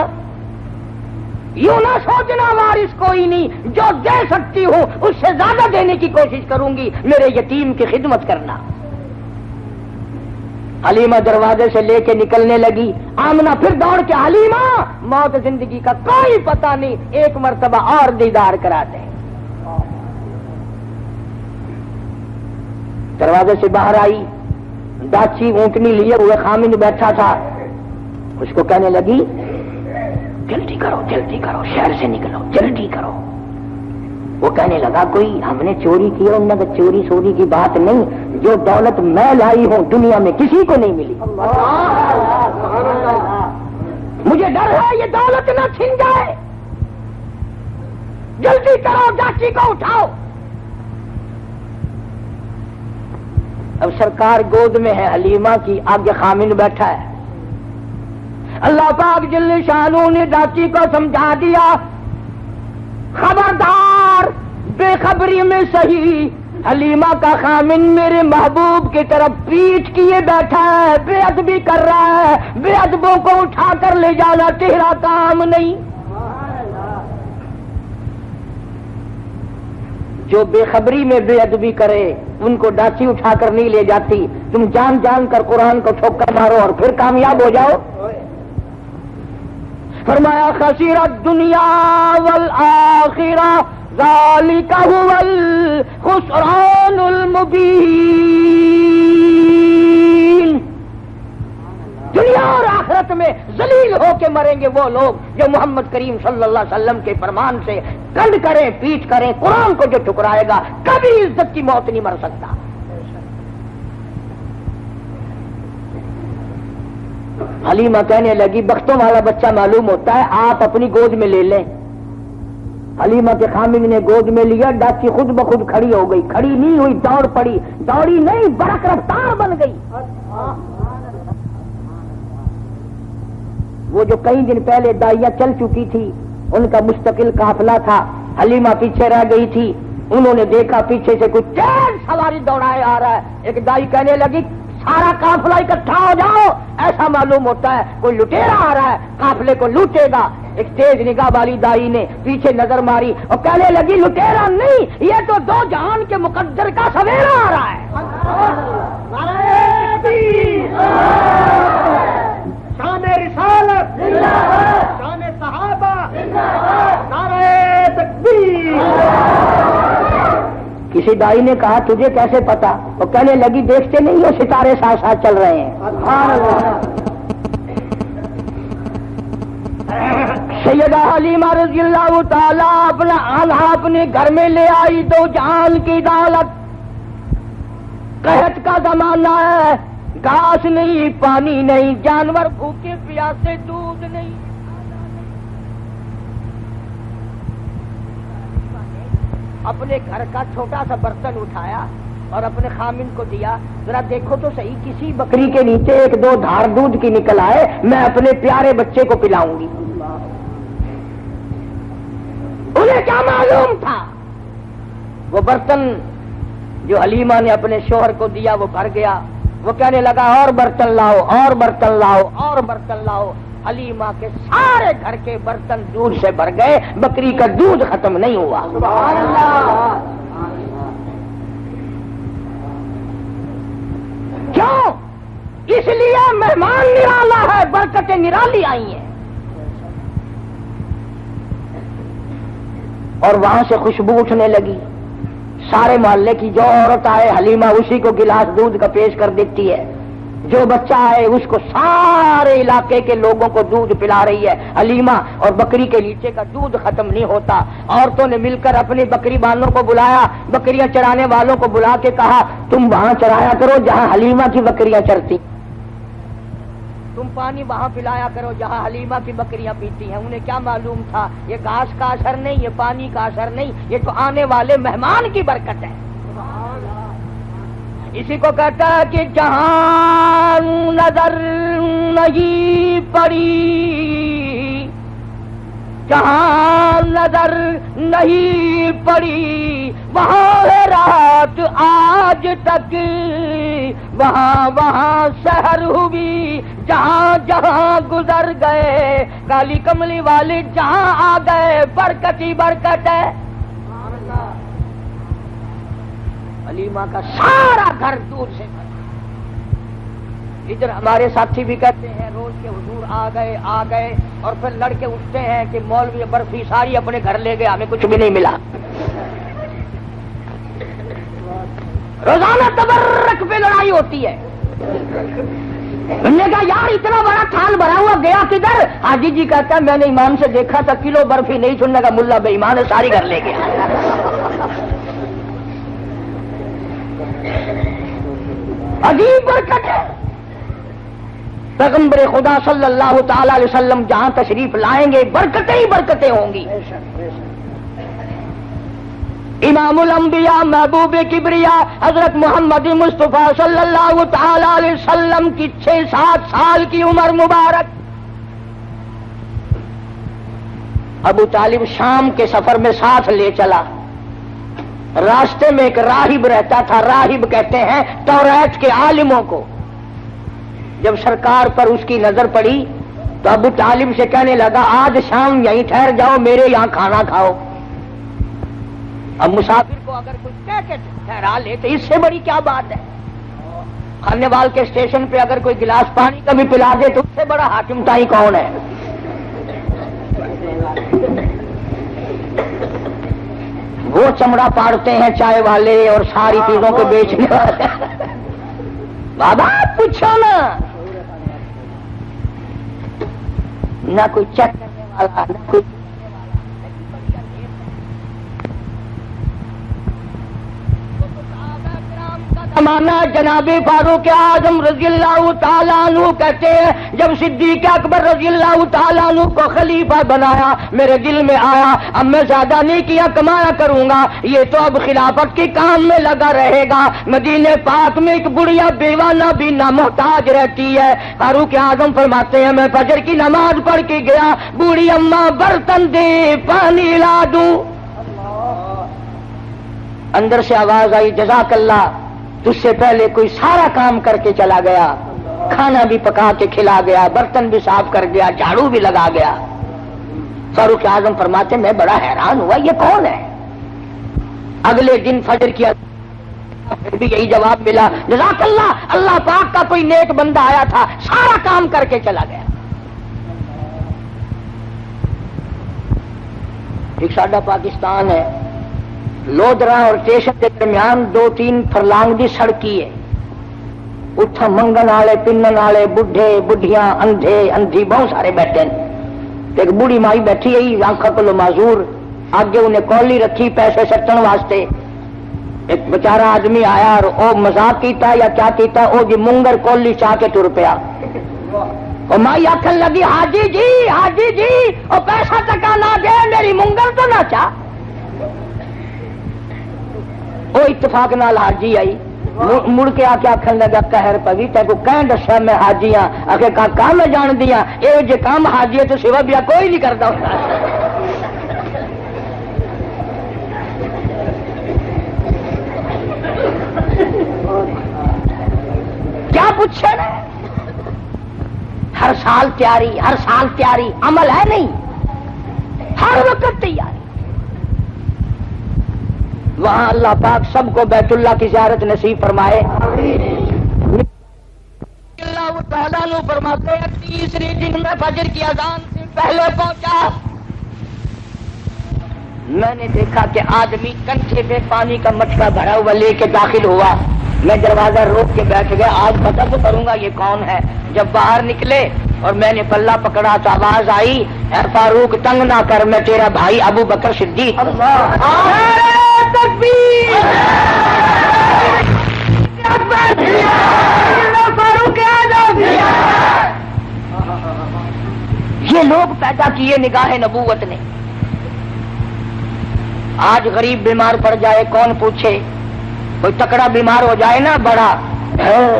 یوں نہ سوچنا وارث کوئی نہیں، جو دے سکتی ہوں اس سے زیادہ دینے کی کوشش کروں گی، میرے یتیم کی خدمت کرنا۔ حلیمہ دروازے سے لے کے نکلنے لگی، آمنہ پھر دوڑ کے حلیمہ موت زندگی کا کوئی پتہ نہیں، ایک مرتبہ اور دیدار کرا دیں۔ دروازے سے باہر آئی، داچی اونٹنی لیے ہوئے خامن بیٹھا تھا، اس کو کہنے لگی جلدی کرو شہر سے نکلو، جلدی کرو۔ وہ کہنے لگا کوئی ہم نے چوری کی ہے؟ انہوں نے چوری سوری کی بات نہیں، جو دولت میں لائی ہوں دنیا میں کسی کو نہیں ملی، مجھے ڈر ہے یہ دولت نہ چھن جائے، جلدی کرو چاچی کو اٹھاؤ۔ اب سرکار گود میں ہے حلیمہ کی، آگے خامن بیٹھا ہے۔ اللہ پاک جل شانہ نے ڈاچی کو سمجھا دیا، خبردار بے خبری میں صحیح، حلیمہ کا خامن میرے محبوب کی طرف پیٹھ کیے بیٹھا ہے، بے ادبی کر رہا ہے، بے ادبوں کو اٹھا کر لے جانا تیرا کام نہیں۔ جو بے خبری میں بے ادبی کرے ان کو ڈاچی اٹھا کر نہیں لے جاتی، تم جان جان کر قرآن کو ٹھوکر مارو اور پھر کامیاب ہو جاؤ۔ فرمایا خسر الدنیا والآخرہ ذالک هو الخسران المبین، دنیا اور آخرت میں ذلیل ہو کے مریں گے وہ لوگ جو محمد کریم صلی اللہ علیہ وسلم کے فرمان سے کنڈ کریں، پیٹ کریں، قرآن کو جو ٹھکرائے گا کبھی عزت کی موت نہیں مر سکتا۔ حلیمہ کہنے لگی بختوں والا بچہ معلوم ہوتا ہے، آپ اپنی گود میں لے لیں۔ حلیمہ کے خامن نے گود میں لیا، ڈاچی خود بخود کھڑی ہو گئی، کھڑی نہیں ہوئی، دوڑ پڑی، دوڑی نہیں برق رفتار بن گئی۔ وہ جو کئی دن پہلے دائیاں چل چکی تھی ان کا مستقل قافلہ تھا، حلیمہ پیچھے رہ گئی تھی، انہوں نے دیکھا پیچھے سے کوئی تیز سواری دوڑائے آ رہا ہے، ایک دائی کہنے لگی سارا قافلہ اکٹھا ہو جاؤ، ایسا معلوم ہوتا ہے کوئی لٹیرا آ رہا ہے، قافلے کو لوٹے گا۔ ایک تیز نگاہ والی دائی نے پیچھے نظر ماری اور کہنے لگی لٹیرا نہیں، یہ تو دو جہان کے مقدر کا سویرا آ رہا ہے۔ شان رسالت، شان صحابہ، نعرہ تکبیر۔ کسی دائی نے کہا تجھے کیسے پتا؟ وہ کہنے لگی دیکھتے نہیں ہو ستارے ساتھ ساتھ چل رہے ہیں۔ سیدہ حلیمہ رضی اللہ تعالی اپنا آلہ اپنے گھر میں لے آئی، دو جہان کی دولت۔ قحط کا زمانہ ہے، گھاس نہیں، پانی نہیں، جانور بھوکے پیاسے، دودھ نہیں۔ اپنے گھر کا چھوٹا سا برتن اٹھایا اور اپنے خامن کو دیا، ذرا دیکھو تو صحیح کسی بکری کے نیچے ایک دو دھار دودھ کی نکل آئے، میں اپنے پیارے بچے کو پلاؤں گی۔ انہیں کیا معلوم تھا وہ برتن جو حلیمہ نے اپنے شوہر کو دیا وہ بھر گیا۔ وہ کہنے لگا اور برتن لاؤ، اور برتن لاؤ، اور برتن لاؤ۔ حلیمہ کے سارے گھر کے برتن دودھ سے بھر گئے، بکری کا دودھ ختم نہیں ہوا۔ سبحان اللہ۔ کیوں؟ اس لیے مہمان نرالا ہے، برکتیں نرالی آئی ہیں۔ اور وہاں سے خوشبو اٹھنے لگی، سارے محلے کی جو عورت آئے حلیمہ اسی کو گلاس دودھ کا پیش کر دیتی ہے، جو بچہ آئے اس کو سارے علاقے کے لوگوں کو دودھ پلا رہی ہے حلیمہ، اور بکری کے نیچے کا دودھ ختم نہیں ہوتا۔ عورتوں نے مل کر اپنی بکری بالوں کو بلایا، بکریاں چرانے والوں کو بلا کے کہا تم وہاں چرایا کرو جہاں حلیمہ کی بکریاں چرتی، تم پانی وہاں پلایا کرو جہاں حلیمہ کی بکریاں پیتی ہیں۔ انہیں کیا معلوم تھا یہ گھاس کا اثر نہیں، یہ پانی کا اثر نہیں، یہ تو آنے والے مہمان کی برکت ہے۔ اسی کو کہتا ہے کہ جہاں نظر نہیں پڑی، جہاں نظر نہیں پڑی وہاں ہے رات آج تک، وہاں وہاں سحر ہوئی، جہاں جہاں گزر گئے کالی کملی والی جہاں آ گئے برکت ہی برکت ہے. علیمہ کا سارا گھر دور سے بھرا. ادھر ہمارے ساتھی بھی کہتے ہیں روز کے حضور آ گئے اور پھر لڑکے اٹھتے ہیں کہ مولوی برفی ساری اپنے گھر لے گئے, ہمیں کچھ بھی نہیں ملا. روزانہ تبرک پہ لڑائی ہوتی ہے. انہوں نے کہا یار اتنا بڑا تھال بھرا ہوا گیا کدھر؟ حاجی جی کہتا ہے میں نے امام سے دیکھا تھا کلو برفی نہیں. سننے کا ملا بے ایمان ہے ساری گھر لے گیا. عجیب برکت ہے. پیغمبر خدا صلی اللہ تعالی علیہ وسلم جہاں تشریف لائیں گے برکتیں ہی برکتیں ہوں گی. امام الانبیاء محبوب کبریا حضرت محمد مصطفیٰ صلی اللہ تعالی علیہ وسلم کی 6-7 سال کی عمر مبارک. ابو طالب شام کے سفر میں ساتھ لے چلا. راستے میں ایک راہب رہتا تھا. راہب کہتے ہیں توریت کے عالموں کو. جب سرکار پر اس کی نظر پڑی تو ابو طالب سے کہنے لگا آج شام یہیں ٹھہر جاؤ, میرے یہاں کھانا کھاؤ. اب مسافر کو اگر کوئی کہہ کے ٹھہرا لے تو اس سے بڑی کیا بات ہے. کھانے وال کے اسٹیشن پہ اگر کوئی گلاس پانی کا بھی پلا دے تو اس سے بڑا حاکم تائی کون ہے. وہ چمڑا پاڑتے ہیں چائے والے اور ساری چیزوں کو بیچنے والے. بابا پوچھو نہ کوئی چیک کرنے والا نہ کوئی. زمانہ جناب فاروق اعظم رضی اللہ تعالیٰ عنہ کہتے ہیں جب صدیق اکبر رضی اللہ تعالیٰ عنہ کو خلیفہ بنایا میرے دل میں آیا اب میں زیادہ نہیں کیا کمایا کروں گا, یہ تو اب خلافت کے کام میں لگا رہے گا. مدینے پاک میں ایک بڑھیا بیوہ نہ بھی نہ محتاج رہتی ہے. فاروق اعظم فرماتے ہیں میں فجر کی نماز پڑھ کے گیا, بوڑھی اماں برتن دے پانی لا دوں. اندر سے آواز آئی جزاک اللہ, تجھ سے پہلے کوئی سارا کام کر کے چلا گیا, کھانا بھی پکا کے کھلا گیا, برتن بھی صاف کر گیا, جھاڑو بھی لگا گیا. فاروق اعظم فرماتے میں بڑا حیران ہوا یہ کون ہے. اگلے دن فجر کیا پھر بھی یہی جواب ملا جزاک اللہ, اللہ پاک کا کوئی نیک بندہ آیا تھا سارا کام کر کے چلا گیا. ایک ساڈا پاکستان ہے, لودرا اور اسٹیشن کے درمیان 2-3 فرلانگ دی سڑکی ہے. اتھا منگن والے پنن والے بڈھے بڈھیاں اندھے اندھی بہت سارے بیٹھے ہیں. ایک بوڑھی مائی بیٹھی ہے آنکھوں کو معذور, آگے انہیں کولی رکھی پیسے سٹن واسطے. ایک بیچارہ آدمی آیا اور او مذاق کیتا یا کیا کیتا, او جی منگر کولی چاہ کے ٹر پیا. اور مائی آخر لگی حاجی جی او پیسہ ٹکا نہ دے میری منگر تو نہ چاہ. وہ اتفاق نال حاجی آئی, مڑ کے آ کے آخر لگا قہر پوی تے کو کہیں دسیا میں حاجی ہاں. آخر کاکا میں جان دیا یہ جو کام حاجی ہے تو سوا بیا کوئی نہیں کرتا. کیا پوچھے نا, ہر سال تیاری عمل ہے نہیں, ہر وقت تیاری. وہاں اللہ پاک سب کو بیت اللہ کی زیارت نصیب فرمائے. اللہ تعالیٰ نے فرماتے ہیں تیسرے دن میں فجر کی اذان سے پہلے پہنچا. میں نے دیکھا کہ آدمی کنچے پہ پانی کا مٹکا بھرا ہوا لے کے داخل ہوا. میں دروازہ روک کے بیٹھ گیا, آج پتہ تو کروں گا یہ کون ہے. جب باہر نکلے اور میں نے پلہ پکڑا تو آواز آئی اے فاروق تنگ نہ کر, میں تیرا بھائی ابو بکر صدیق. یہ لوگ پیدا کیے نگاہ نبوت نے. آج غریب بیمار پڑ جائے کون پوچھے, کوئی تکڑا بیمار ہو جائے نا بڑا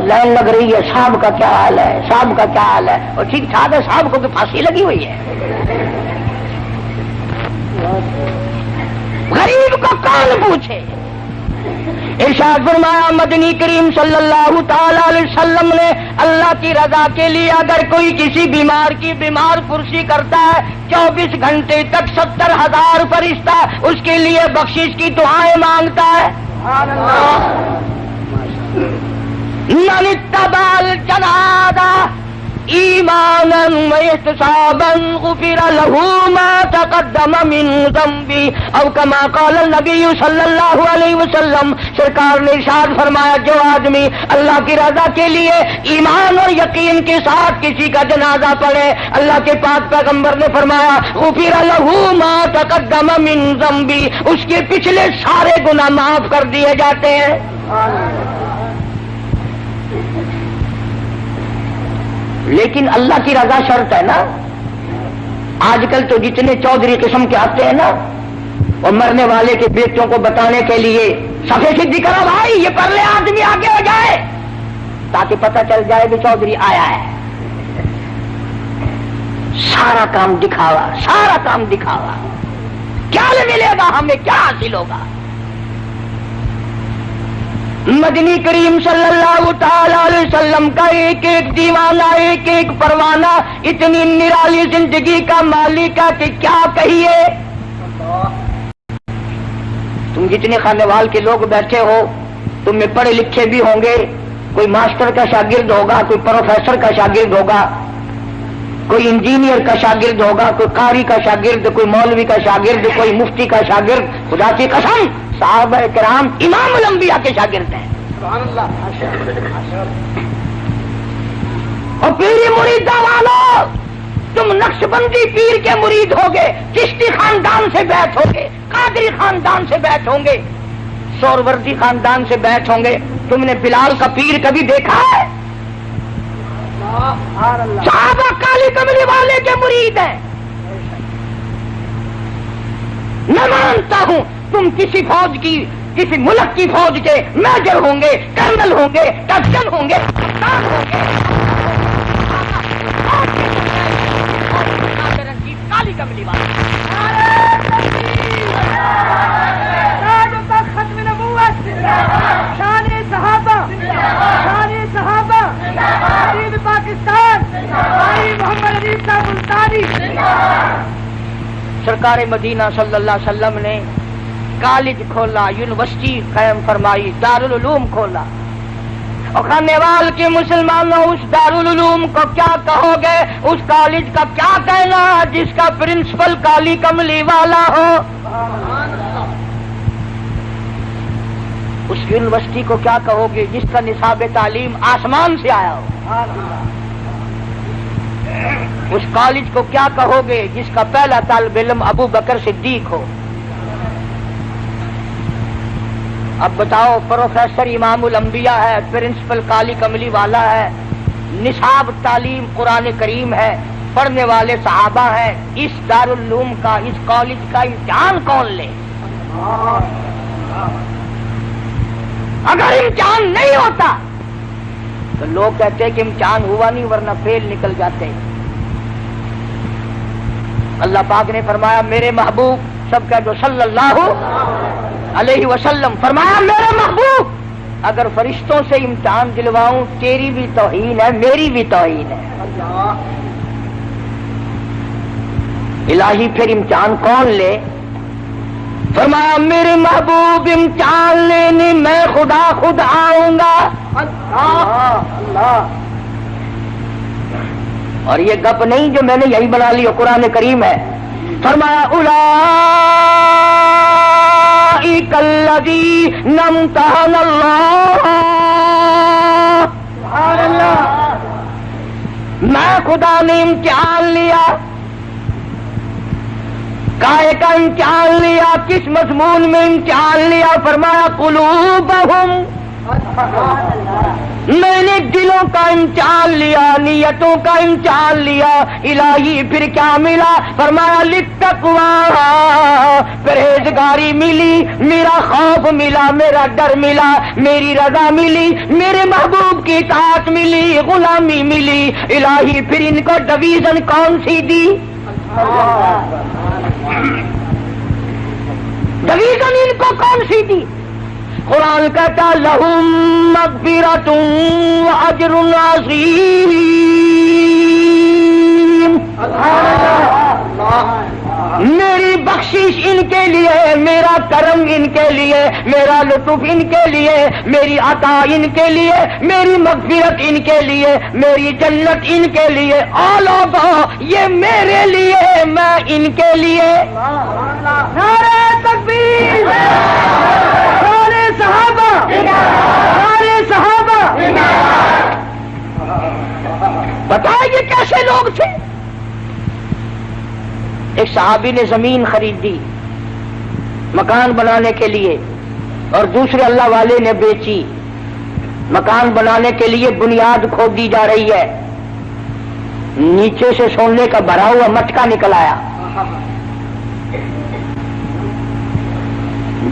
لائن لگ رہی ہے, صاحب کا کیا حال ہے, اور ٹھیک ٹھاک ہے صاحب کو کہ پھانسی لگی ہوئی ہے. غریب کو کون پوچھے. ارشاد فرمایا مدنی کریم صلی اللہ تعالی علیہ وسلم نے اللہ کی رضا کے لیے اگر کوئی کسی بیمار کی بیمار پرسی کرتا ہے 24 گھنٹے تک 70,000 فرشتہ اس کے لیے بخشش کی دعائیں مانگتا ہے. من اتبع الجنازہ ایمانا واحتسابا غفر له ما تقدم من ذنبه او كما قال النبی صلی اللہ علیہ وسلم. سرکار نے ارشاد فرمایا جو آدمی اللہ کی رضا کے لیے ایمان اور یقین کے ساتھ کسی کا جنازہ پڑھے اللہ کے پاک پیغمبر نے فرمایا غفر له ما تقدم من ذنبه اس کے پچھلے سارے گناہ معاف کر دیے جاتے ہیں. لیکن اللہ کی رضا شرط ہے نا. آج کل تو جتنے چودھری قسم کے آتے ہیں نا اور مرنے والے کے بیٹوں کو بتانے کے لیے صفے سدھی کرو بھائی یہ پرلے آدمی آگے ہو جائے تاکہ پتہ چل جائے کہ چودھری آیا ہے. سارا کام دکھاوا, سارا کام دکھاوا. کیا ملے گا ہمیں, کیا حاصل ہوگا؟ مدنی کریم صلی اللہ تعالی علیہ وسلم کا ایک ایک دیوانہ ایک ایک پروانہ اتنی نرالی زندگی کا مالک ہے کہ کیا کہیے. تم جتنے خانے وال کے لوگ بیٹھے ہو تم میں پڑھے لکھے بھی ہوں گے, کوئی ماسٹر کا شاگرد ہوگا, کوئی پروفیسر کا شاگرد ہوگا, کوئی انجینئر کا شاگرد ہوگا, کوئی قاری کا شاگرد, کوئی مولوی کا شاگرد, کوئی مفتی کا شاگرد. خدا کی قسم صحابہ کرام امام الانبیاء کے شاگرد ہیں. اور پیری مریدہ والو تم نقش بندی پیر کے مرید ہوگے, چشتی خاندان سے بیٹھ ہوگے, قادری خاندان سے بیٹھ ہوں گے, سوروردی خاندان سے بیٹھ ہوں گے. تم نے بلال کا پیر کبھی دیکھا ہے؟ صحابہ کالی کملی والے کے مرید ہیں. میں مانتا ہوں تم کسی فوج کی, کسی ملک کی فوج کے میجر ہوں گے, کرنل ہوں گے, کیپٹن ہوں گے, کپتان ہوں گے, کالی کملی والے ختم نبوت شان صحابہ, شان صحابہ, حبیب پاکستان بھائی محمد علی صاحب ملتانی. سرکار مدینہ صلی اللہ علیہ وسلم نے کالج کھولا, یونیورسٹی قائم فرمائی, دارالعلوم کھولا. اور خانے وال کے مسلمانوں اس دارالعلوم کو کیا کہو گے, اس کالج کا کیا کہنا جس کا پرنسپل کالی کملی والا ہو؟ اس یونیورسٹی کو کیا کہو گے جس کا نصاب تعلیم آسمان سے آیا ہو؟ اس کالج کو کیا کہو گے جس کا پہلا طالب علم ابو بکر صدیق ہو؟ اب بتاؤ, پروفیسر امام الانبیاء ہے, پرنسپل کالی کملی والا ہے, نصاب تعلیم قرآن کریم ہے, پڑھنے والے صحابہ ہیں. اس دارالعلوم کا, اس کالج کا امتحان کون لے؟ اگر امتحان نہیں ہوتا تو لوگ کہتے کہ امتحان ہوا نہیں ورنہ فیل نکل جاتے. اللہ پاک نے فرمایا میرے محبوب, سب کا جو صلی اللہ علیہ وسلم, فرمایا میرے محبوب اگر فرشتوں سے امتحان دلواؤں تیری بھی توہین ہے میری بھی توہین ہے. الہی پھر امتحان کون لے؟ فرمایا میرے محبوب امتحان لینے میں خدا خود آؤں گا. اور یہ گپ نہیں جو میں نے یہی بنا لی, قرآن کریم ہے. فرمایا اولئک الذین امتحن اللہ, سبحان اللہ, میں خدا نے امتحان لیا. کائے کا امتحان لیا, کس مضمون میں امتحان لیا؟ فرمایا قلوبہم, میں نے دلوں کا امتحان لیا, نیتوں کا امتحان لیا. الہی پھر کیا ملا؟ فرمایا للتقوی, پرہیزگاری ملی, میرا خوف ملا, میرا ڈر ملا, میری رضا ملی, میرے محبوب کی اطاعت ملی, غلامی ملی. الہی پھر ان کو ڈویژن کون سی دی؟ ڈویژن ان کو کون سی دی؟ قرآن کہتا لہم مغفرۃ واجر عظیم. میری بخشش ان کے لیے، میرا کرم ان کے لیے، میرا لطف ان کے لیے، میری عطا ان کے لیے، میری مغفرت ان کے لیے، میری جنت ان کے لیے. اولادو یہ میرے لیے، میں ان کے لیے. نعرہ تکبیر، نعرہ صحابہ، نعرہ صحابہ. بتائیں یہ کیسے لوگ تھے؟ ایک صحابی نے زمین خریدی مکان بنانے کے لیے، اور دوسرے اللہ والے نے بیچی. مکان بنانے کے لیے بنیاد کھودی جا رہی ہے، نیچے سے سونے کا بھرا ہوا مٹکا نکل آیا.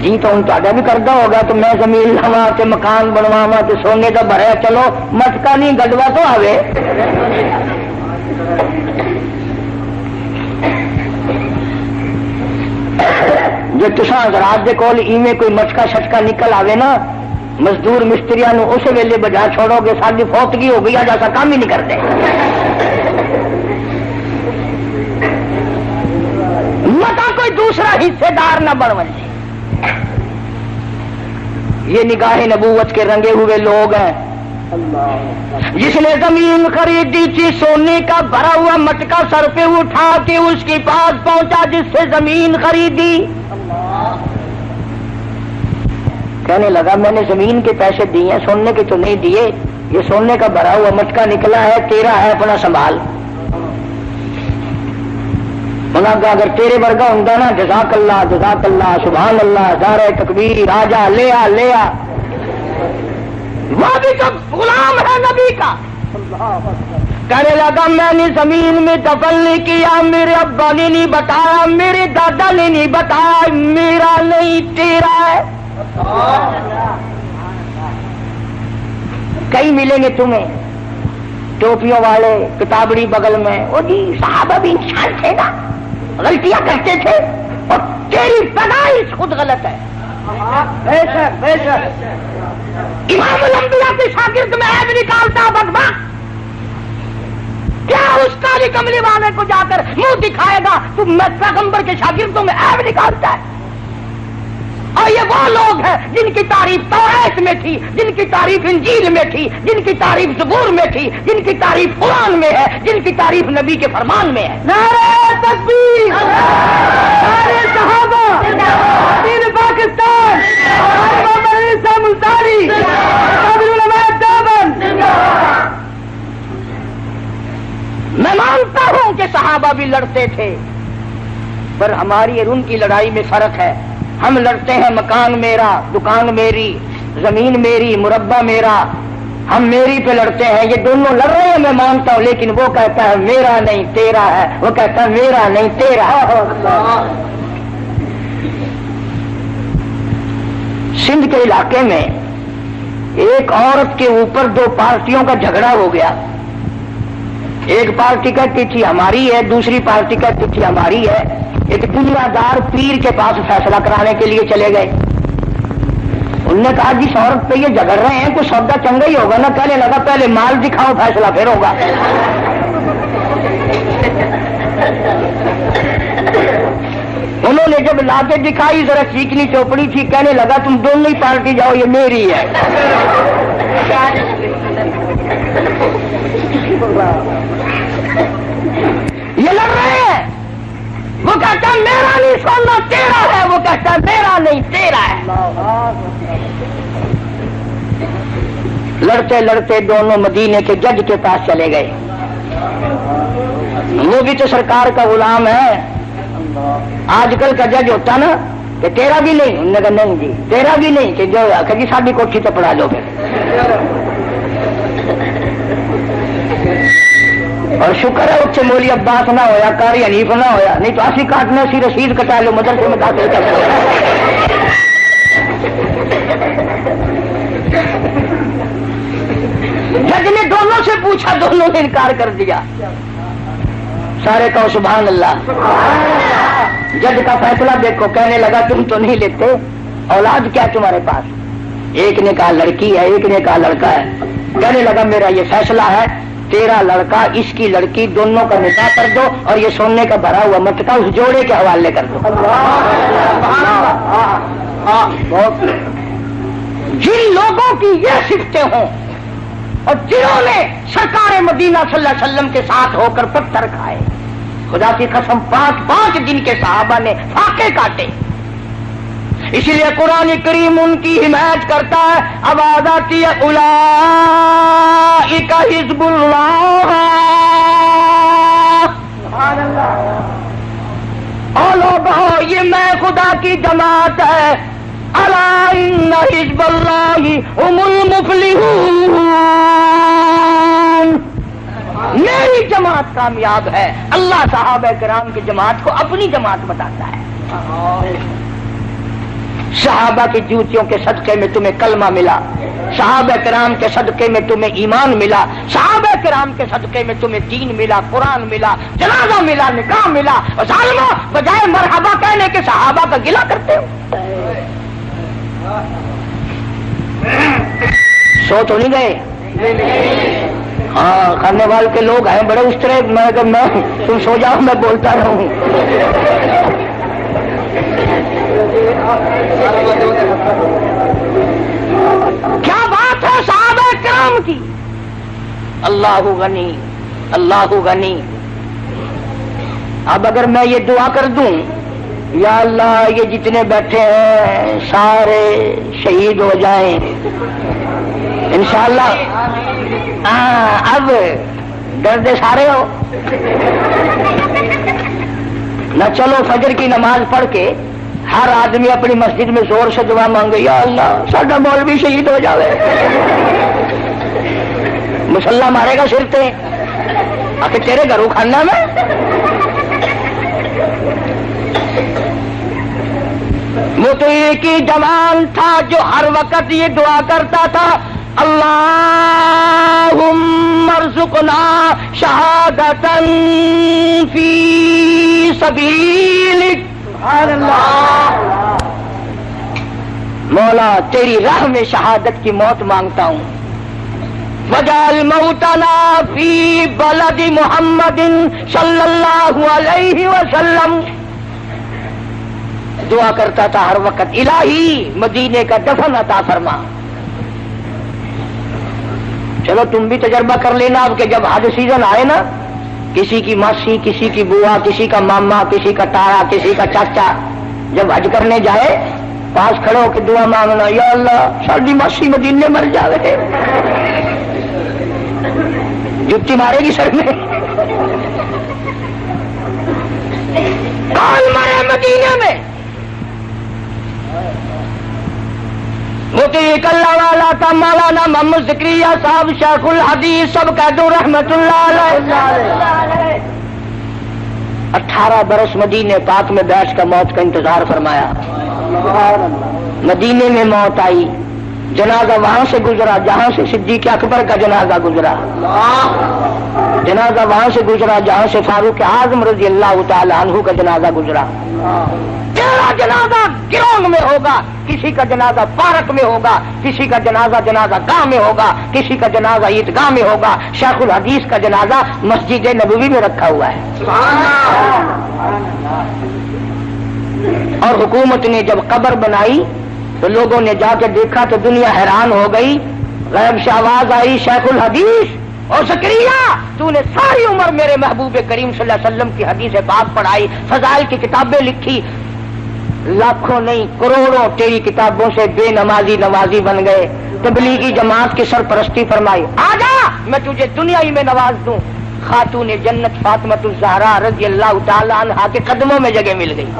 جی تو ہوں تا بھی کرتا ہوگا تو میں زمین لوا تے مکان بنواوا تے سونے کا بھرا، چلو مٹکا نہیں گڈوا تو آوے. جو تساں حضرات دے کول ایویں کوئی مٹکا شٹکا نکل آوے نا، مزدور مستریاں نو اس ویلے بجا چھوڑو گے ساری فوتگی ہو گئی، ایسا کام ہی نہیں کرتے. متا کوئی دوسرا حصے دار نہ بن بنے. یہ نگاہ نبوت کے رنگے ہوئے لوگ ہیں. جس نے زمین خریدی تھی سونے کا بھرا ہوا مٹکا سر پہ اٹھا کے اس کے پاس پہنچا جس سے زمین خریدی. کہنے لگا میں نے زمین کے پیسے دیے ہیں، سونے کے تو نہیں دیے. یہ سونے کا بھرا ہوا مٹکا نکلا ہے، تیرا ہے، اپنا سنبھال. اگر تیرے ورگا ہوں نا جزاک اللہ سبحان اللہ نعرہ تکبیر راجا لیا لیا. وہ بھی تو غلام ہے نبی کا. کہنے لگا میں نے زمین میں دفن نہیں کیا، میرے ابا نے نہیں بتایا، میرے دادا نے نہیں بتایا، میرا نہیں تیرا ہے. کئی ملیں گے تمہیں ٹوپیوں والے کتابڑی بغل میں، وہ جی صحابہ بھی انسان تھے نا، غلطیاں کرتے تھے، اور تیری پیدائش خود غلط ہے. بے شک بے شک. امام الانبیاء کے شاگرد میں عیب نکالتا بدبخت. کیا اس کالی کملی والے کو جا کر منہ دکھائے گا؟ تو میں پیغمبر کے شاگردوں میں عیب نکالتا ہے. اور یہ وہ لوگ ہیں جن کی تعریف توریت میں تھی، جن کی تعریف انجیل میں تھی، جن کی تعریف زبور میں تھی، جن کی تعریف قرآن میں ہے، جن کی تعریف نبی کے فرمان میں ہے. نعرہ تکبیر، نعرہ صحابہ، دین پاکستان، محمد عیسیٰ ملتانی، قابل علماء دیوبند. میں مانتا ہوں کہ صحابہ بھی لڑتے تھے، پر ہماری اور ان کی لڑائی میں فرق ہے. ہم لڑتے ہیں مکان میرا، دکان میری، زمین میری، مربع میرا، ہم میری پہ لڑتے ہیں. یہ دونوں لڑ رہے ہیں میں مانتا ہوں، لیکن وہ کہتا ہے میرا نہیں تیرا ہے، وہ کہتا ہے میرا نہیں تیرا ہے. سندھ کے علاقے میں ایک عورت کے اوپر دو پارٹیوں کا جھگڑا ہو گیا. ایک پارٹی کہتی تھی ہماری ہے، دوسری پارٹی کہتی تھی ہماری ہے. ایک دنیا دار پیر کے پاس فیصلہ کرانے کے لیے چلے گئے. انہوں نے کہا جس عورت پہ یہ جھگڑ رہے ہیں تو سودا چنگا ہی ہوگا نا. کہنے لگا پہلے مال دکھاؤ فیصلہ پھر ہوگا. انہوں نے جب لا کے دکھائی ذرا چیکنی چوپڑی تھی، کہنے لگا تم دونوں ہی پارٹی جاؤ، یہ میری ہے. یہ لڑ رہے ہیں. وہ کہتا ہے میرا نہیں سونا تیرا ہے، وہ کہتا ہے میرا نہیں تیرا ہے. لڑتے لڑتے دونوں مدینے کے جج کے پاس چلے گئے. وہ بھی تو سرکار کا غلام ہے. آج کل کا جج ہوتا نا کہ تیرا بھی نہیں، انہوں نے کہا نہیں جی تیرا بھی نہیں، کہ جو جی ساری کوٹھی تو پڑھا لو پھر. اور شکر ہے اس سے مولی عباس نہ ہویا، قاری حنیف نہ ہویا، نہیں تو اسی کاٹنے سی رسید کٹا لو مدرسے میں داخل کر دو. جج نے دونوں سے پوچھا، دونوں نے انکار کر دیا. سارے کہو سبحان اللہ. جج کا فیصلہ دیکھو. کہنے لگا تم تو نہیں لیتے، اولاد کیا تمہارے پاس؟ ایک نے کہا لڑکی ہے، ایک نے کہا لڑکا ہے. کہنے لگا میرا یہ فیصلہ ہے، تیرا لڑکا اس کی لڑکی دونوں کا نکاح کر دو اور یہ سونے کا بھرا ہوا مٹکا اس جوڑے کے حوالے کر دو. جن لوگوں کی یہ صفتیں ہوں اور جنہوں نے سرکار مدینہ صلی اللہ علیہ وسلم کے ساتھ ہو کر پتھر کھائے، خدا کی قسم 5 دن کے صحابہ نے فاقے کاٹے. اسی لیے قرآن کریم ان کی حمایت کرتا ہے. آواز آتی ہے اولئک حزب اللہ، او لوگو یہ میں خدا کی جماعت ہے. الا ان حزب اللہ هم المفلحون، میری جماعت کامیاب ہے. اللہ صحابہ کرام کی جماعت کو اپنی جماعت بتاتا ہے. صحابہ کی جوتیوں کے صدقے میں تمہیں کلمہ ملا، صحابہ کرام کے صدقے میں تمہیں ایمان ملا، صحابہ کرام کے صدقے میں تمہیں دین ملا، قرآن ملا، جنازہ ملا، نکاح ملا. اور ظالموں بجائے مرحبا کہنے کے صحابہ کا گلہ کرتے ہو. سو تو نہیں گئے؟ ہاں کھانے والے کے لوگ ہیں بڑے اس طرح. میں تم سو جاؤ میں بولتا رہوں. کیا بات ہے صحابہ کرام کی. اللہ غنی، اللہ غنی. اب اگر میں یہ دعا کر دوں یا اللہ یہ جتنے بیٹھے ہیں سارے شہید ہو جائیں انشاءاللہ. اب درد سارے ہو نہ. چلو فجر کی نماز پڑھ کے ہر آدمی اپنی مسجد میں زور سے دعا مانگے یا اللہ ساڈا مولوی شہید ہو جاوے. مسلح مارے گا سر تے آخر تیرے گھروں کھانا میں. وہ تو ایک ہی جوان تھا جو ہر وقت یہ دعا کرتا تھا اللہم ارزقنا شہادتا فی سبیلک. مولا تیری راہ میں شہادت کی موت مانگتا ہوں. وجعل موتنا فی بلد محمد صلی اللہ علیہ وسلم. دعا کرتا تھا ہر وقت الہی مدینے کا دفن عطا فرما. چلو تم بھی تجربہ کر لینا اب کہ جب حج سیزن آئے نا، کسی کی ماسی، کسی کی بوا، کسی کا ماما، کسی کا تایا، کسی کا چاچا جب حج کرنے جائے پاس کھڑے ہو کے دعا مانگنا یا اللہ ساری ماسی مدینے مر جاوے. جتی مارے گی سر میں. کون مرے مدینے میں؟ وہ تو ایک اللہ والا تھا مولانا محمد ذکریہ صاحب شیخ الحدیث سب کہہ دو رحمت اللہ علیہ. 18 برس مدینے پاک میں بیٹھ کر موت کا انتظار فرمایا. مدینے میں موت آئی، جنازہ وہاں سے گزرا جہاں سے صدیق اکبر کا جنازہ گزرا، جنازہ وہاں سے گزرا جہاں سے فاروق اعظم رضی اللہ تعالی عنہ کا جنازہ گزرا. تیرا جنازہ گراؤنڈ میں ہوگا، کسی کا جنازہ پارک میں ہوگا، کسی کا جنازہ گاہ میں ہوگا، کسی کا جنازہ عیدگاہ میں ہوگا. شیخ الحدیث کا جنازہ مسجد نبوی میں رکھا ہوا ہے. اور حکومت نے جب قبر بنائی تو لوگوں نے جا کے دیکھا تو دنیا حیران ہو گئی. غیب سے آواز آئی شیخ الحدیث اور زکریا تو نے ساری عمر میرے محبوب کریم صلی اللہ علیہ وسلم کی حدیث پاک پڑھائی، فضائل کی کتابیں لکھی، لاکھوں نہیں کروڑوں تیری کتابوں سے بے نمازی نمازی بن گئے. تبلیغی جماعت کی سرپرستی فرمائی، آجا میں تجھے دنیا ہی میں نواز دوں. خاتون جنت فاطمہ الزہرا رضی اللہ تعالی عنہا کے قدموں میں جگہ مل گئی.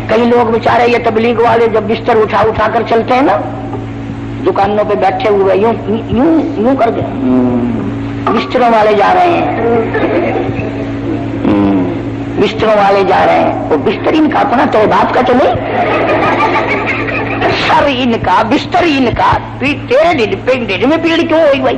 کئی لوگ بیچارے یہ تبلیغ والے جب بستر اٹھا اٹھا کر چلتے ہیں نا، دکانوں پہ بیٹھے ہوئے یوں یوں یوں کر کے بستروں والے جا رہے ہیں، بستروں والے جا رہے ہیں. وہ بستر ان کا اپنا تو بات کا تو نہیں، سر ان کا بستر ان کا. تیرے ڈیڑھ میں پیڑ کیوں ہوئی بھائی؟